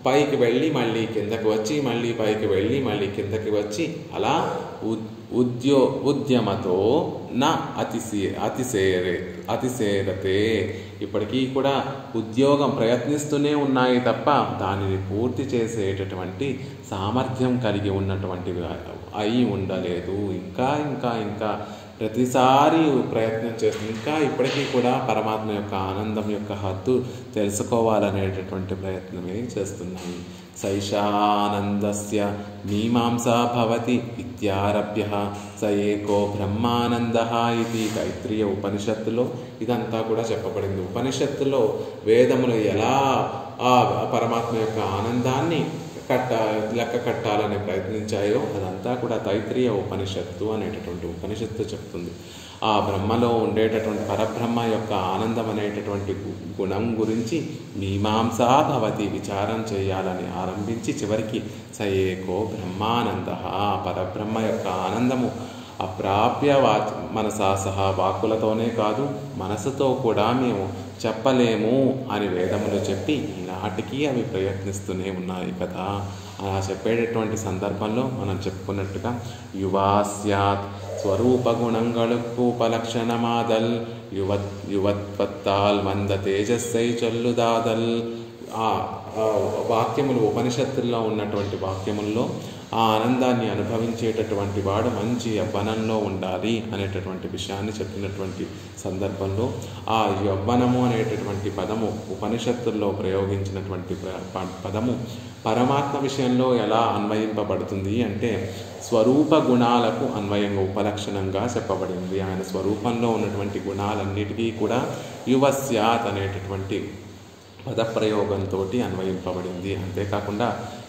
పైకి వెళ్ళి మళ్ళీ కిందకి వచ్చి, మళ్ళీ పైకి వెళ్ళి మళ్ళీ కిందకి వచ్చి, అలా ఉద్యమతో నా అతిశేరతే. ఇప్పటికీ కూడా ఉద్యోగం ప్రయత్నిస్తూనే ఉన్నాయి తప్ప దానిని పూర్తి చేసేటటువంటి సామర్థ్యం కలిగి ఉన్నటువంటివి అయి ఉండలేదు. ఇంకా ఇంకా ఇంకా ప్రతిసారి ప్రయత్నం చేస్తుంది. ఇంకా ఇప్పటికీ కూడా పరమాత్మ యొక్క ఆనందం యొక్క హద్దు తెలుసుకోవాలనేటటువంటి ప్రయత్నమే చేస్తున్నాయి. సైషానందస్య మీమాంసా భవతి ఇత్యారభ్య స ఏకో బ్రహ్మానందః ఇది తైత్రీయ ఉపనిషత్తులో ఇదంతా కూడా చెప్పబడింది. ఉపనిషత్తులో వేదములు ఎలా ఆ పరమాత్మ యొక్క ఆనందాన్ని లెక్క కట్టాలని ప్రయత్నించాయో అదంతా కూడా తైత్రీయ ఉపనిషత్తు అనేటటువంటి ఉపనిషత్తు చెప్తుంది. ఆ బ్రహ్మలో ఉండేటటువంటి పరబ్రహ్మ యొక్క ఆనందం అనేటటువంటి గుణం గురించి మీమాంసా భవతి విచారం చేయాలని ఆరంభించి చివరికి స ఏకో బ్రహ్మానంద, పరబ్రహ్మ యొక్క ఆనందము అప్రాప్య మనసా సహా, వాక్కులతోనే కాదు మనసుతో కూడా మేము చెప్పలేము అని వేదములు చెప్పి ఈనాటికి అవి ప్రయత్నిస్తూనే ఉన్నాయి కదా. అలా చెప్పేటటువంటి సందర్భంలో మనం చెప్పుకున్నట్టుగా యువాస్యాత్ స్వరూప గుణంగళుకు ఉపలక్షణమాదల్ యువత్పత్తాల్ మంద తేజస్సై చల్లుదాదల్. ఆ వాక్యములు ఉపనిషత్తుల్లో ఉన్నటువంటి వాక్యముల్లో ఆ ఆనందాన్ని అనుభవించేటటువంటి వాడు మంచి యవ్వనంలో ఉండాలి అనేటటువంటి విషయాన్ని చెప్పినటువంటి సందర్భంలో ఆ యవ్వనము అనేటటువంటి పదము ఉపనిషత్తుల్లో ప్రయోగించినటువంటి పదము పరమాత్మ విషయంలో ఎలా అన్వయింపబడుతుంది అంటే స్వరూప గుణాలకు అన్వయంగా ఉపలక్షణంగా చెప్పబడింది. ఆయన స్వరూపంలో ఉన్నటువంటి గుణాలన్నిటికీ కూడా యువస్యాత్ అనేటటువంటి పదప్రయోగంతో అన్వయింపబడింది. అంతేకాకుండా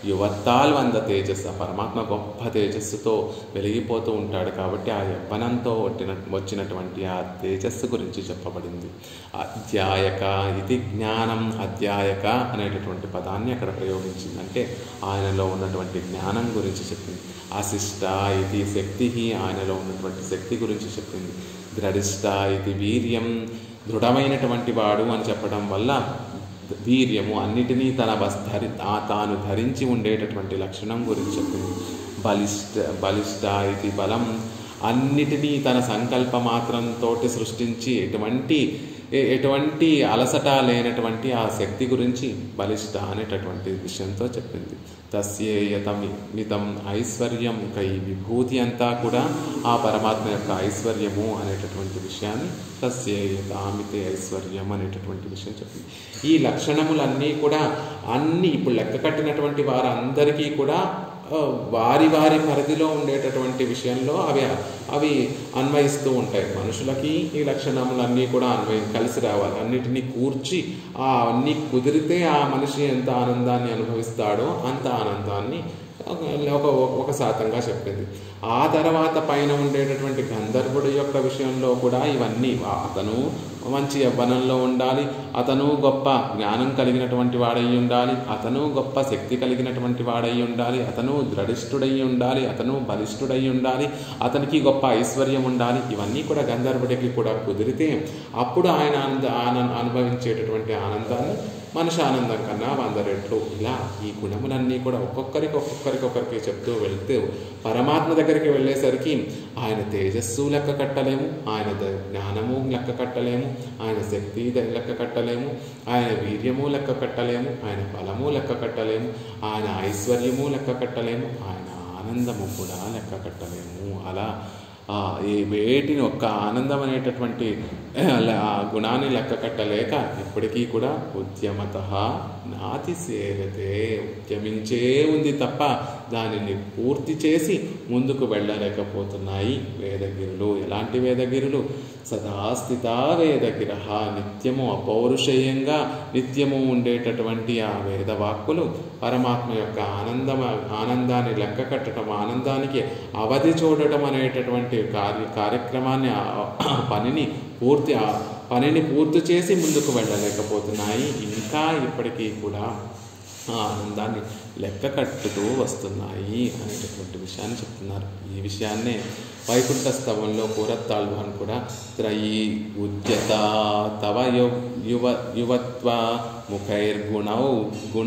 యువత్తాల్ వంద తేజస్సు, పరమాత్మ గొప్ప తేజస్సుతో వెలిగిపోతూ ఉంటాడు కాబట్టి ఆ యవ్వనంతో వచ్చినటువంటి ఆ తేజస్సు గురించి చెప్పబడింది. అధ్యాయక ఇది జ్ఞానం, అధ్యాయక అనేటటువంటి పదాన్ని అక్కడ ప్రయోగించింది. అంటే ఆయనలో ఉన్నటువంటి జ్ఞానం గురించి చెప్పింది. అశిష్ట ఇది శక్తి, ఆయనలో ఉన్నటువంటి శక్తి గురించి చెప్పింది. ద్రడిష్ట ఇది వీర్యం, దృఢమైనటువంటి వాడు అని చెప్పడం వల్ల వీర్యము అన్నిటినీ తాను ధరించి ఉండేటటువంటి లక్షణం గురించి చెప్పింది. బలిష్ట ఇది బలం, అన్నిటినీ తన సంకల్ప మాత్రంతో సృష్టించి ఎటువంటి ఎటువంటి అలసట లేనటువంటి ఆ శక్తి గురించి బలిష్ట అనేటటువంటి విషయంతో చెప్పింది. తస్యేయతమితం ఐశ్వర్యం కై విభూతి అంతా కూడా ఆ పరమాత్మ యొక్క ఐశ్వర్యము అనేటటువంటి విషయాన్ని తస్యేయతామితే ఐశ్వర్యం అనేటటువంటి విషయం చెప్పింది. ఈ లక్షణములన్నీ కూడా అన్నీ ఇప్పుడు లెక్క కట్టినటువంటి వారందరికీ కూడా వారి వారి పరిధిలో ఉండేటటువంటి విషయంలో అవి అన్వయిస్తూ ఉంటాయి. మనుషులకి ఈ లక్షణములన్నీ కూడా కలిసి రావాలి. అన్నిటినీ కూర్చి అన్నీ కుదిరితే ఆ మనిషి ఎంత ఆనందాన్ని అనుభవిస్తాడో అంత ఆనందాన్ని ఒక శాతంగా చెప్పింది. ఆ తర్వాత పైన ఉండేటటువంటి గంధర్వుడి యొక్క విషయంలో కూడా ఇవన్నీ అతను మంచి యవ్వనంలో ఉండాలి, అతను గొప్ప జ్ఞానం కలిగినటువంటి వాడై ఉండాలి, అతను గొప్ప శక్తి కలిగినటువంటి వాడై ఉండాలి, అతను దృఢిష్ఠుడై ఉండాలి, అతను బలిష్ఠుడై ఉండాలి, అతనికి గొప్ప ఐశ్వర్యం ఉండాలి. ఇవన్నీ కూడా గంధర్వుడికి కూడా కుదిరితే అప్పుడు ఆయన అనుభవించేటటువంటి ఆనందాన్ని మనిషి ఆనందం కన్నా 100 రెట్లు. ఇలా ఈ గుణములన్నీ కూడా ఒక్కొక్కరికి చెప్తూ వెళ్తే పరమాత్మ దగ్గరికి వెళ్ళేసరికి ఆయన తేజస్సు లెక్క కట్టలేము, ఆయన జ్ఞానము లెక్క కట్టలేము, ఆయన శక్తి లెక్క కట్టలేము, ఆయన వీర్యము లెక్క కట్టలేము, ఆయన బలము లెక్క కట్టలేము, ఆయన ఐశ్వర్యము లెక్క కట్టలేము, ఆయన ఆనందము కూడా లెక్క కట్టలేము. అలా వేటిని ఒక్క ఆనందం అనేటటువంటి గుణాన్ని లెక్క కట్టలేక ఇప్పటికీ కూడా ఉద్యమతః నాతిసేరతే, ఉద్యమించే ఉంది తప్ప దానిని పూర్తి చేసి ముందుకు వెళ్ళలేకపోతున్నాయి వేదగిరులు. ఎలాంటి వేదగిరులు? సదాస్థిత వేదగిరః, నిత్యము అపౌరుషేయంగా నిత్యము ఉండేటటువంటి ఆ వేదవాక్కులు పరమాత్మ యొక్క ఆనందాన్ని లెక్క కట్టడం, ఆనందానికి అవధి చూడటం అనేటటువంటి కార్యక్రమాన్ని పనిని పూర్తి చేసి ముందుకు వెళ్ళలేకపోతున్నాయి. ఇంకా ఇప్పటికీ కూడా ఆ ఆనందాన్ని లెక్క కట్టుతూ వస్తున్నాయి అనేటటువంటి విషయాన్ని చెప్తున్నారు. ఈ విషయాన్నే వైకుంఠ స్తవంలో కూరత్తాళ్వాన్ కూడా త్రయీ ఉద్యత తవ యువత్వ ముఖైర్గుణౌఘై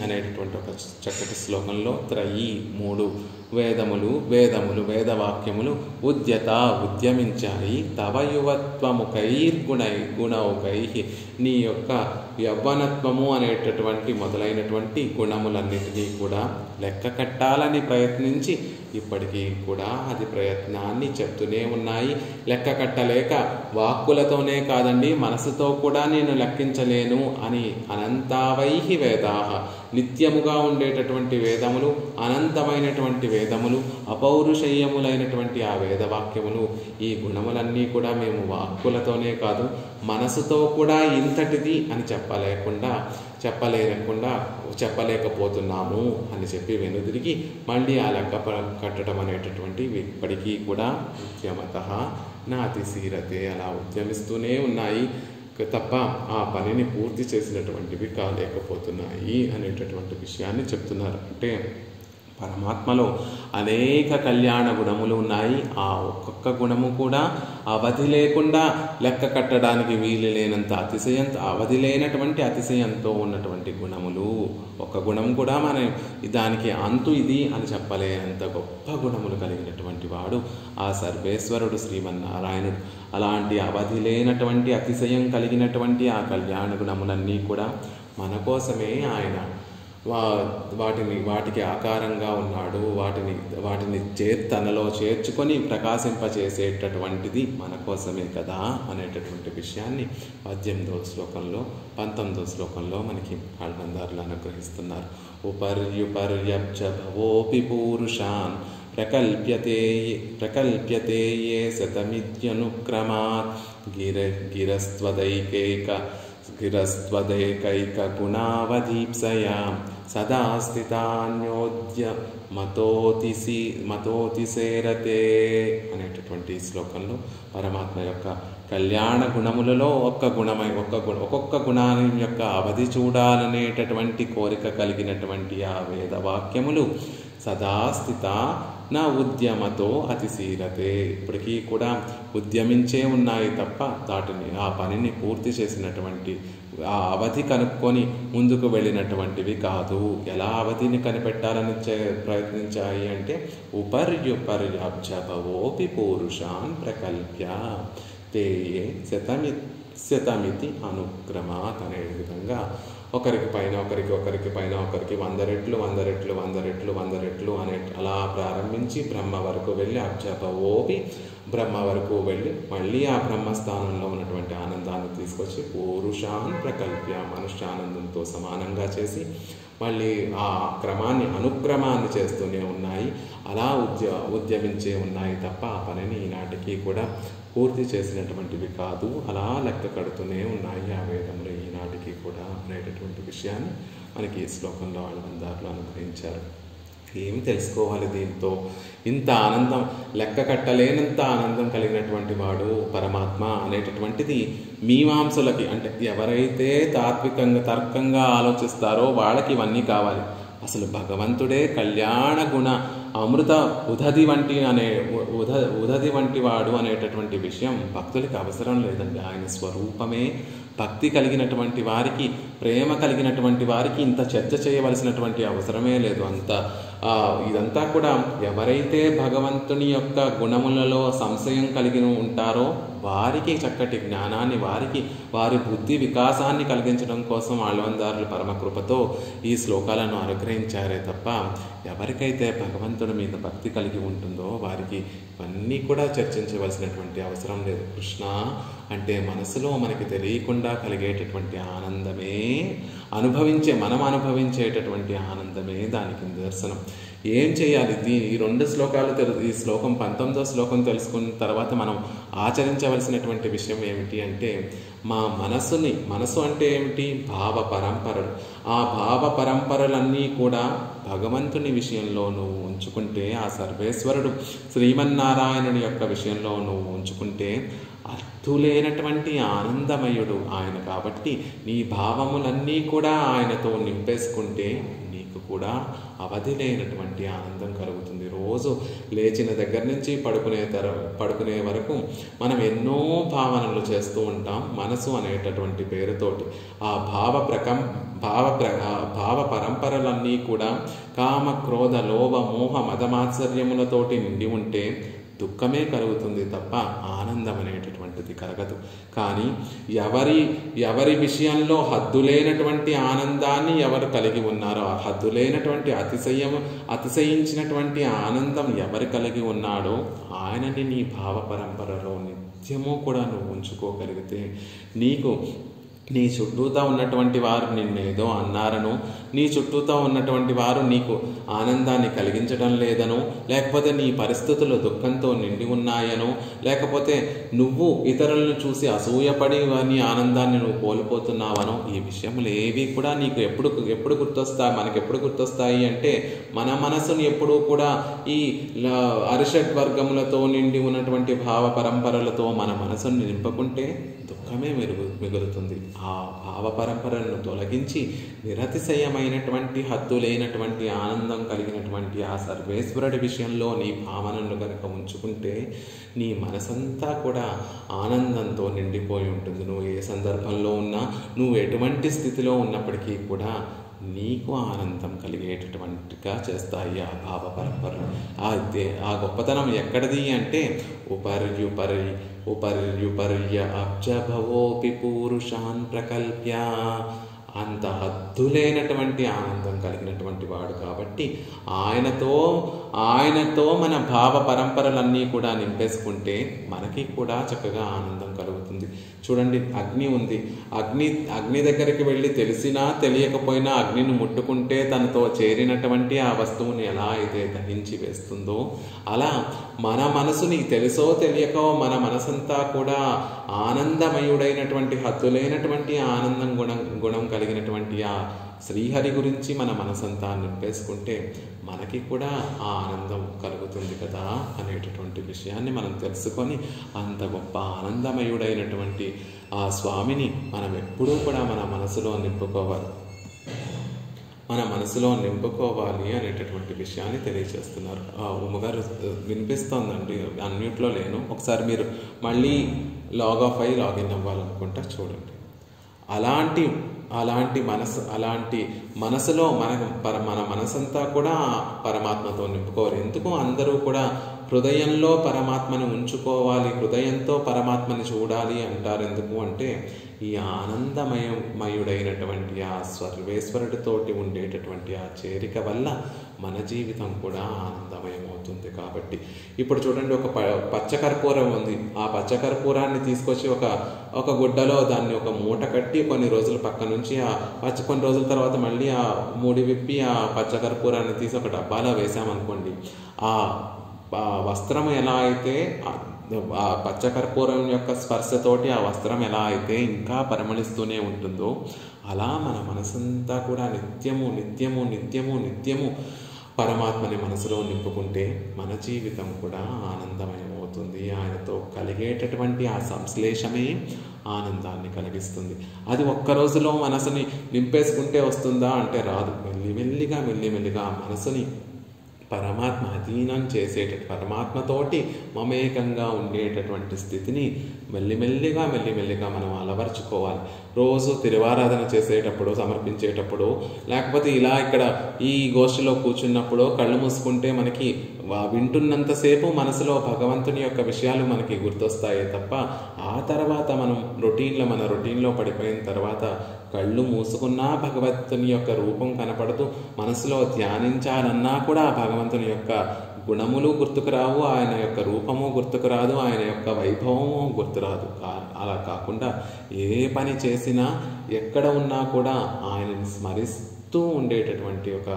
అనేటటువంటి ఒక చక్కటి శ్లోకంలో త్రయీ 3 వేదవాక్యములు ఉద్యత ఉద్యమించాయి, తవ యువత్వముఖైర్గుణౌఘై నీ యొక్క యవ్వనత్వము అనేటటువంటి మొదలైనటువంటి గుణములన్నిటినీ కూడా లెక్క కట్టాలని ప్రయత్నించి ఇప్పటికీ కూడా అది ప్రయత్నాన్ని చెప్తూనే ఉన్నాయి. లెక్క కట్టలేక వాక్కులతోనే కాదండి, మనసుతో కూడా నేను లెక్కించలేను అని అనంతావైహి వేదాః, నిత్యముగా ఉండేటటువంటి వేదములు, అనంతమైనటువంటి వేదములు, అపౌరుషేయములైనటువంటి ఆ వేదవాక్యములు, ఈ గుణములన్నీ కూడా మేము వాక్కులతోనే కాదు మనసుతో కూడా ఇంతటిది అని చెప్పలేకపోతున్నాము అని చెప్పి వెనుదిరిగి మళ్ళీ ఆ లెక్క కట్టడం అనేటటువంటి ఇప్పటికీ కూడా ఉద్యమతః నాతిశీరతే, అలా ఉద్యమిస్తూనే ఉన్నాయి తప్ప ఆ పనిని పూర్తి చేసినటువంటివి కాలేకపోతున్నాయి అనేటటువంటి విషయాన్ని చెప్తున్నారు. అంటే పరమాత్మలో అనేక కళ్యాణ గుణములు ఉన్నాయి. ఆ ఒక్కొక్క గుణము కూడా అవధి లేకుండా లెక్క కట్టడానికి వీలు లేనంత అవధి లేనటువంటి అతిశయంతో ఉన్నటువంటి గుణములు. ఒక గుణం కూడా మనం దానికి అంతు ఇది అని చెప్పలేనంత గొప్ప గుణములు కలిగినటువంటి వాడు ఆ సర్వేశ్వరుడు శ్రీమన్నారాయణుడు. అలాంటి అవధి లేనటువంటి అతిశయం కలిగినటువంటి ఆ కళ్యాణ గుణములన్నీ కూడా మన కోసమే ఆయన వాటికి ఆకారంగా ఉన్నాడు. వాటిని తనలో చేర్చుకొని ప్రకాశింపచేసేటటువంటిది మన కోసమే కదా అనేటటువంటి విషయాన్ని 18వ శ్లోకంలో 19వ శ్లోకంలో మనకి ఆళ్వార్లు అనుగ్రహిస్తున్నారు. ఉపర్యుపర్యబ్జ భవోపి పూరుషాన్ ప్రకల్ప్యతే ఏ శతమిత్యనుక్రమాత్ గిరస్త్వదైకైక గుణావధీప్సయా సదా స్థితాన్యోద్య మతోతిసేరతే అనేటటువంటి శ్లోకంలో పరమాత్మ యొక్క కళ్యాణ గుణములలో ఒక్కొక్క గుణాన్ని యొక్క అవధి చూడాలనేటటువంటి కోరిక కలిగినటువంటి ఆ వేదవాక్యములు సదాస్థిత నా ఉద్యమతో అతిశీరతే, ఇప్పటికీ కూడా ఉద్యమించే ఉన్నాయి తప్ప ఆ పనిని పూర్తి చేసినటువంటి ఆ అవధి కనుక్కొని ముందుకు వెళ్ళినటువంటివి కాదు. ఎలా అవధిని కనిపెట్టాలని ప్రయత్నించాయి అంటే ఉపర్యుపర్యాబ్జ భవోపి పూరుషాన్ ప్రకల్ప్య తేయే శతమితి అనుక్రమాత్ అనే విధంగా ఒకరికి పైన ఒకరికి 100 రెట్లు 100 రెట్లు 100 రెట్లు 100 రెట్లు అనే అలా ప్రారంభించి బ్రహ్మ వరకు వెళ్ళి అబ్జభవోపి బ్రహ్మ వరకు వెళ్ళి మళ్ళీ ఆ బ్రహ్మస్థానంలో ఉన్నటువంటి ఆనందాన్ని తీసుకొచ్చి పూరుషాన్ ప్రకల్ప్య మనుష్యానందంతో సమానంగా చేసి మళ్ళీ ఆ క్రమాన్ని అనుక్రమాన్ని చేస్తూనే ఉన్నాయి. అలా ఉద్యమించే ఉన్నాయి తప్ప ఆ పనిని ఈనాటికి కూడా పూర్తి చేసినటువంటివి కాదు. అలా లెక్క కడుతూనే ఉన్నాయి ఆ వేదములు ఈనాటికి కూడా అనేటటువంటి విషయాన్ని మనకి ఈ శ్లోకంలో ఆళ్వార్లు అనుగ్రహించారు. ఏం తెలుసుకోవాలి దీంతో? ఇంత ఆనందం, లెక్క కట్టలేనంత ఆనందం కలిగినటువంటి వాడు పరమాత్మ అనేటటువంటిది మీమాంసులకి, అంటే ఎవరైతే తాత్వికంగా తర్కంగా ఆలోచిస్తారో వాళ్ళకి ఇవన్నీ కావాలి. అసలు భగవంతుడే కళ్యాణ గుణ అమృత ఉదధి వంటి వాడు అనేటటువంటి విషయం భక్తులకి అవసరం లేదండి. ఆయన స్వరూపమే భక్తి కలిగినటువంటి వారికి, ప్రేమ కలిగినటువంటి వారికి ఇంత చర్చ చేయవలసినటువంటి అవసరమే లేదు. ఇదంతా కూడా ఎవరైతే భగవంతుని యొక్క గుణములలో సంశయం కలిగి ఉంటారో వారికి చక్కటి జ్ఞానాన్ని, వారి బుద్ధి వికాసాన్ని కలిగించడం కోసం ఆళ్వార్లు పరమకృపతో ఈ శ్లోకాలను అనుగ్రహించారే తప్ప ఎవరికైతే భగవంతుని మీద భక్తి కలిగి ఉంటుందో వారికి ఇవన్నీ కూడా చర్చించవలసినటువంటి అవసరం లేదు. కృష్ణ అంటే మనసులో మనకి తెలియకుండా కలిగేటటువంటి ఆనందమే, మనం అనుభవించేటటువంటి ఆనందమే దానికి నిదర్శనం. ఏం చేయాలి? ఈ 2 శ్లోకాలు ఈ శ్లోకం 19వ శ్లోకం తెలుసుకున్న తర్వాత మనం ఆచరించవలసినటువంటి విషయం ఏమిటి అంటే, మా మనసు అంటే ఏమిటి? భావ పరంపరలు. ఆ భావ పరంపరలన్నీ కూడా భగవంతుని విషయంలో నువ్వు ఉంచుకుంటే, ఆ సర్వేశ్వరుడు శ్రీమన్నారాయణుని యొక్క విషయంలో నువ్వు ఉంచుకుంటే అర్థులేనటువంటి ఆనందమయుడు ఆయన. కాబట్టి నీ భావములన్నీ కూడా ఆయనతో నింపేసుకుంటే నీకు కూడా అవధి లేనటువంటి ఆనందం కలుగుతుంది. రోజు లేచిన దగ్గర నుంచి పడుకునే వరకు మనం ఎన్నో భావనలు చేస్తూ ఉంటాం మనసు అనేటటువంటి పేరుతోటి. ఆ భావ పరంపరలన్నీ కూడా కామ క్రోధ లోభ మోహ మదమాత్సర్యములతోటి నిండి ఉంటే దుఃఖమే కలుగుతుంది తప్ప ఆనందం అనేటటువంటిది కలగదు. కానీ ఎవరి విషయంలో హద్దులేనటువంటి ఆనందాన్ని ఎవరు కలిగి ఉన్నారో, ఆ హద్దులేనటువంటి అతిశయించినటువంటి ఆనందం ఎవరు కలిగి ఉన్నాడో ఆయనని నీ భావ పరంపరలో నిత్యము కూడా నువ్వు ఉంచుకోగలిగితే నీ చుట్టూతా ఉన్నటువంటి వారు నిన్నేదో అన్నారనో, నీ చుట్టూతా ఉన్నటువంటి వారు నీకు ఆనందాన్ని కలిగించడం లేదనో, లేకపోతే నీ పరిస్థితులు దుఃఖంతో నిండి ఉన్నాయనో, లేకపోతే నువ్వు ఇతరులను చూసి అసూయపడి నీ ఆనందాన్ని నువ్వు కోల్పోతున్నావనో, ఈ విషయములు ఏవి కూడా నీకు ఎప్పుడు గుర్తొస్తాయి? మనకు ఎప్పుడు గుర్తొస్తాయి అంటే, మన మనసుని ఎప్పుడూ కూడా ఈ అరిషడ్ వర్గములతో నిండి ఉన్నటువంటి భావ పరంపరలతో మన మనసుని నింపుకుంటే దుఃఖమే మిగులుతుంది. ఆ భావ పరంపరలను తొలగించి నిరతిశయమైనటువంటి హద్దులేనటువంటి ఆనందం కలిగినటువంటి ఆ సర్వేశ్వరుడి విషయంలో నీ భావనను కనుక ఉంచుకుంటే నీ మనసంతా కూడా ఆనందంతో నిండిపోయి ఉంటుంది. నువ్వు ఏ సందర్భంలో ఉన్నా, నువ్వు ఎటువంటి స్థితిలో ఉన్నప్పటికీ కూడా నీకు ఆనందం కలిగేటటువంటిగా చేస్తాయి ఆ భావ పరంపరలు. ఆ గొప్పతనం ఎక్కడిది అంటే, ఉపర్యుపర్య అబ్జభవోపి పూరుషాన్ ప్రకల్ప్య, అంత హద్దులేనటువంటి ఆనందం కలిగినటువంటి వాడు. కాబట్టి ఆయనతో మన భావ పరంపరలన్నీ కూడా నింపేసుకుంటే మనకి కూడా చక్కగా ఆనందం కలుగుతుంది. చూడండి, అగ్ని ఉంది. అగ్ని దగ్గరికి వెళ్ళి తెలిసినా తెలియకపోయినా అగ్నిని ముట్టుకుంటే తనతో చేరినటువంటి ఆ వస్తువుని ఎలా అయితే దహించి వేస్తుందో, అలా మన మనసుని తెలుసో తెలియకో మన మనసంతా కూడా ఆనందమయుడైనటువంటి హద్దులైనటువంటి ఆనందం గుణం కలిగినటువంటి ఆ శ్రీహరి గురించి మన మనసంతా నింపేసుకుంటే మనకి కూడా ఆ ఆనందం కలుగుతుంది కదా అనేటటువంటి విషయాన్ని మనం తెలుసుకొని, అంత గొప్ప ఆనందమయుడైనటువంటి ఆ స్వామిని మనం ఎప్పుడూ కూడా మన మనసులో నింపుకోవాలి అనేటటువంటి విషయాన్ని తెలియజేస్తున్నారు. ఉమ్మగారు వినిపిస్తోందండి, అన్మ్యూట్లో లేను. ఒకసారి మీరు మళ్ళీ లాగిన్ అవ్వాలనుకుంటా చూడండి. అలాంటి మనసులో మన మనసంతా కూడా పరమాత్మతో నింపుకోవాలి. ఎందుకు అందరూ కూడా హృదయంలో పరమాత్మని ఉంచుకోవాలి, హృదయంతో పరమాత్మని చూడాలి అంటారు. ఎందుకు అంటే ఈ ఆనందమయుడైనటువంటి ఆ సర్వేశ్వరుడితోటి ఉండేటటువంటి ఆ చేరిక వల్ల మన జీవితం కూడా ఆనందమయమవుతుంది. కాబట్టి ఇప్పుడు చూడండి, ఒక పచ్చకర్పూరం ఉంది. ఆ పచ్చకర్పూరాన్ని తీసుకొచ్చి ఒక గుడ్డలో దాన్ని ఒక మూట కట్టి కొన్ని రోజుల పక్క నుంచి కొన్ని రోజుల తర్వాత మళ్ళీ ఆ మూడి విప్పి ఆ పచ్చకర్పూరాన్ని తీసి ఒక డబ్బాలో వేసామనుకోండి, ఆ వస్త్రం ఎలా అయితే ఆ పచ్చకర్పూరం యొక్క స్పర్శతోటి ఆ వస్త్రం ఎలా అయితే ఇంకా పరిమళిస్తూనే ఉంటుందో, అలా మన మనసంతా కూడా నిత్యము నిత్యము నిత్యము నిత్యము పరమాత్మని మనసులో నింపుకుంటే మన జీవితం కూడా ఆనందమయమవుతుంది. ఆయనతో కలిగేటటువంటి ఆ సంశ్లేషమే ఆనందాన్ని కలిగిస్తుంది. అది ఒక్క రోజులో మనసుని నింపేసుకుంటే వస్తుందా అంటే రాదు. మెల్లిమెల్లిగా మనసుని పరమాత్మ అధీనం పరమాత్మతోటి మమేకంగా ఉండేటటువంటి స్థితిని మెల్లిమెల్లిగా మనం అలవర్చుకోవాలి. రోజు తిరువారాధన చేసేటప్పుడు, సమర్పించేటప్పుడు, లేకపోతే ఇలా ఇక్కడ ఈ గోష్ఠిలో కూర్చున్నప్పుడు కళ్ళు మూసుకుంటే మనకి వింటున్నంతసేపు మనసులో భగవంతుని యొక్క విషయాలు మనకి గుర్తొస్తాయే తప్ప, ఆ తర్వాత మనం మన రొటీన్లో పడిపోయిన తర్వాత కళ్ళు మూసుకున్నా భగవంతుని యొక్క రూపం కనపడదు. మనసులో ధ్యానించాలన్నా కూడా భగవంతుని యొక్క గుణములు గుర్తుకు రావు, ఆయన యొక్క రూపము గుర్తుకు రాదు, ఆయన యొక్క వైభవము గుర్తురాదు. అలా కాకుండా ఏ పని చేసినా ఎక్కడ ఉన్నా కూడా ఆయనని స్మరిస్తూ ఉండేటటువంటి ఒక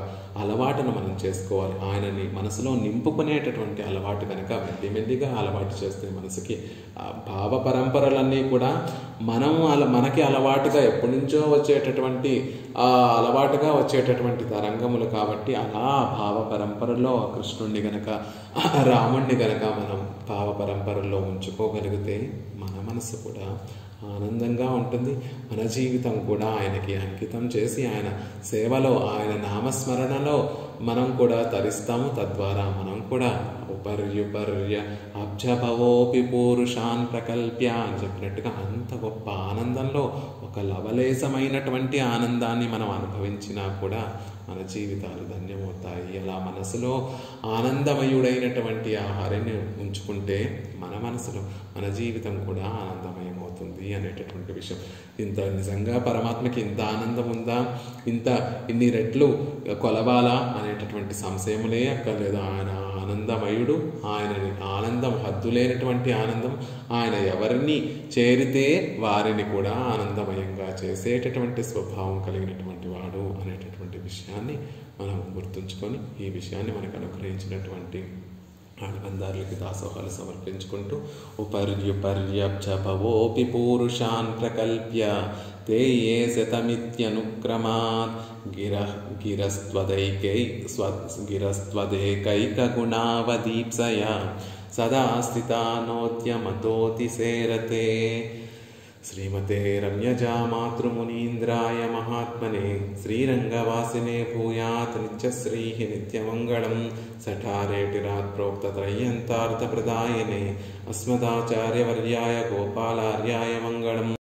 అలవాటును మనం చేసుకోవాలి. ఆయనని మనసులో నింపుకునేటటువంటి అలవాటు కనుక మెల్లిమెల్లిగా అలవాటు చేస్తే మనసుకి భావ పరంపరలన్నీ కూడా మనకి అలవాటుగా ఎప్పటి నుంచో వచ్చేటటువంటి అలవాటుగా వచ్చేటటువంటి తరంగములు. కాబట్టి అలా భావ పరంపరలో కృష్ణుణ్ణి గనక రాముణ్ణి గనక మనం భావ పరంపరలో ఉంచుకోగలిగితే మన మనసు కూడా ఆనందంగా ఉంటుంది. మన జీవితం కూడా ఆయనకి అంకితం చేసి ఆయన సేవలో, ఆయన నామస్మరణలో మనం కూడా తరిస్తాము. తద్వారా మనం కూడా ఉపర్యుపర్య అబ్జభవోపి పూరుషాన్ ప్రకల్ప్య అని చెప్పినట్టుగా అంత గొప్ప ఆనందంలో ఒక లవలేశమైనటువంటి ఆనందాన్ని మనం అనుభవించినా కూడా మన జీవితాలు ధన్యమవుతాయి. అలా మనసులో ఆనందమయుడైనటువంటి ఆ హరిని ఉంచుకుంటే మన మనసులో మన జీవితం కూడా ఆనందమయమవుతుంది అనేటటువంటి విషయం. నిజంగా పరమాత్మకి ఇంత ఆనందం ఉందా, ఇన్ని రెట్లు కొలవాలా అనేటటువంటి సంశయములే అక్కర్లేదు. ఆయన ఆనందమయుడు, ఆయనని ఆనందం హద్దులేనటువంటి ఆనందం. ఆయన ఎవరిని చేరితే వారిని కూడా ఆనందమయంగా చేసేటటువంటి స్వభావం కలిగినటువంటి వాడు అనేటటువంటి విషయాన్ని మనం గుర్తుంచుకొని ఈ విషయాన్ని మనకు అనుగ్రహించినటువంటి ఆనందారులకి దాసోహాలు సమర్పించుకుంటూ ఉపర్యుపర్యబ్జభవోపి పూరుషాన్ ప్రకల్ప్య తే ఏ శతమిత్యనుక్రమాత్ గిరస్త్వదేకైకగుణావదీప్సయ సదా స్థితానోద్యమతోతి సేరతే. శ్రీమతే రమ్యజా మాతృమునీంద్రాయ మహాత్మనే శ్రీరంగవాసినే భూయాత్ నిత్యశ్రీ నిత్యమంగళం. సఠారేటిరాత్ ప్రోక్తత్రయంతార్థప్రదాయనే అస్మదాచార్యవర్యాయ గోపాలార్యాయ మంగళం.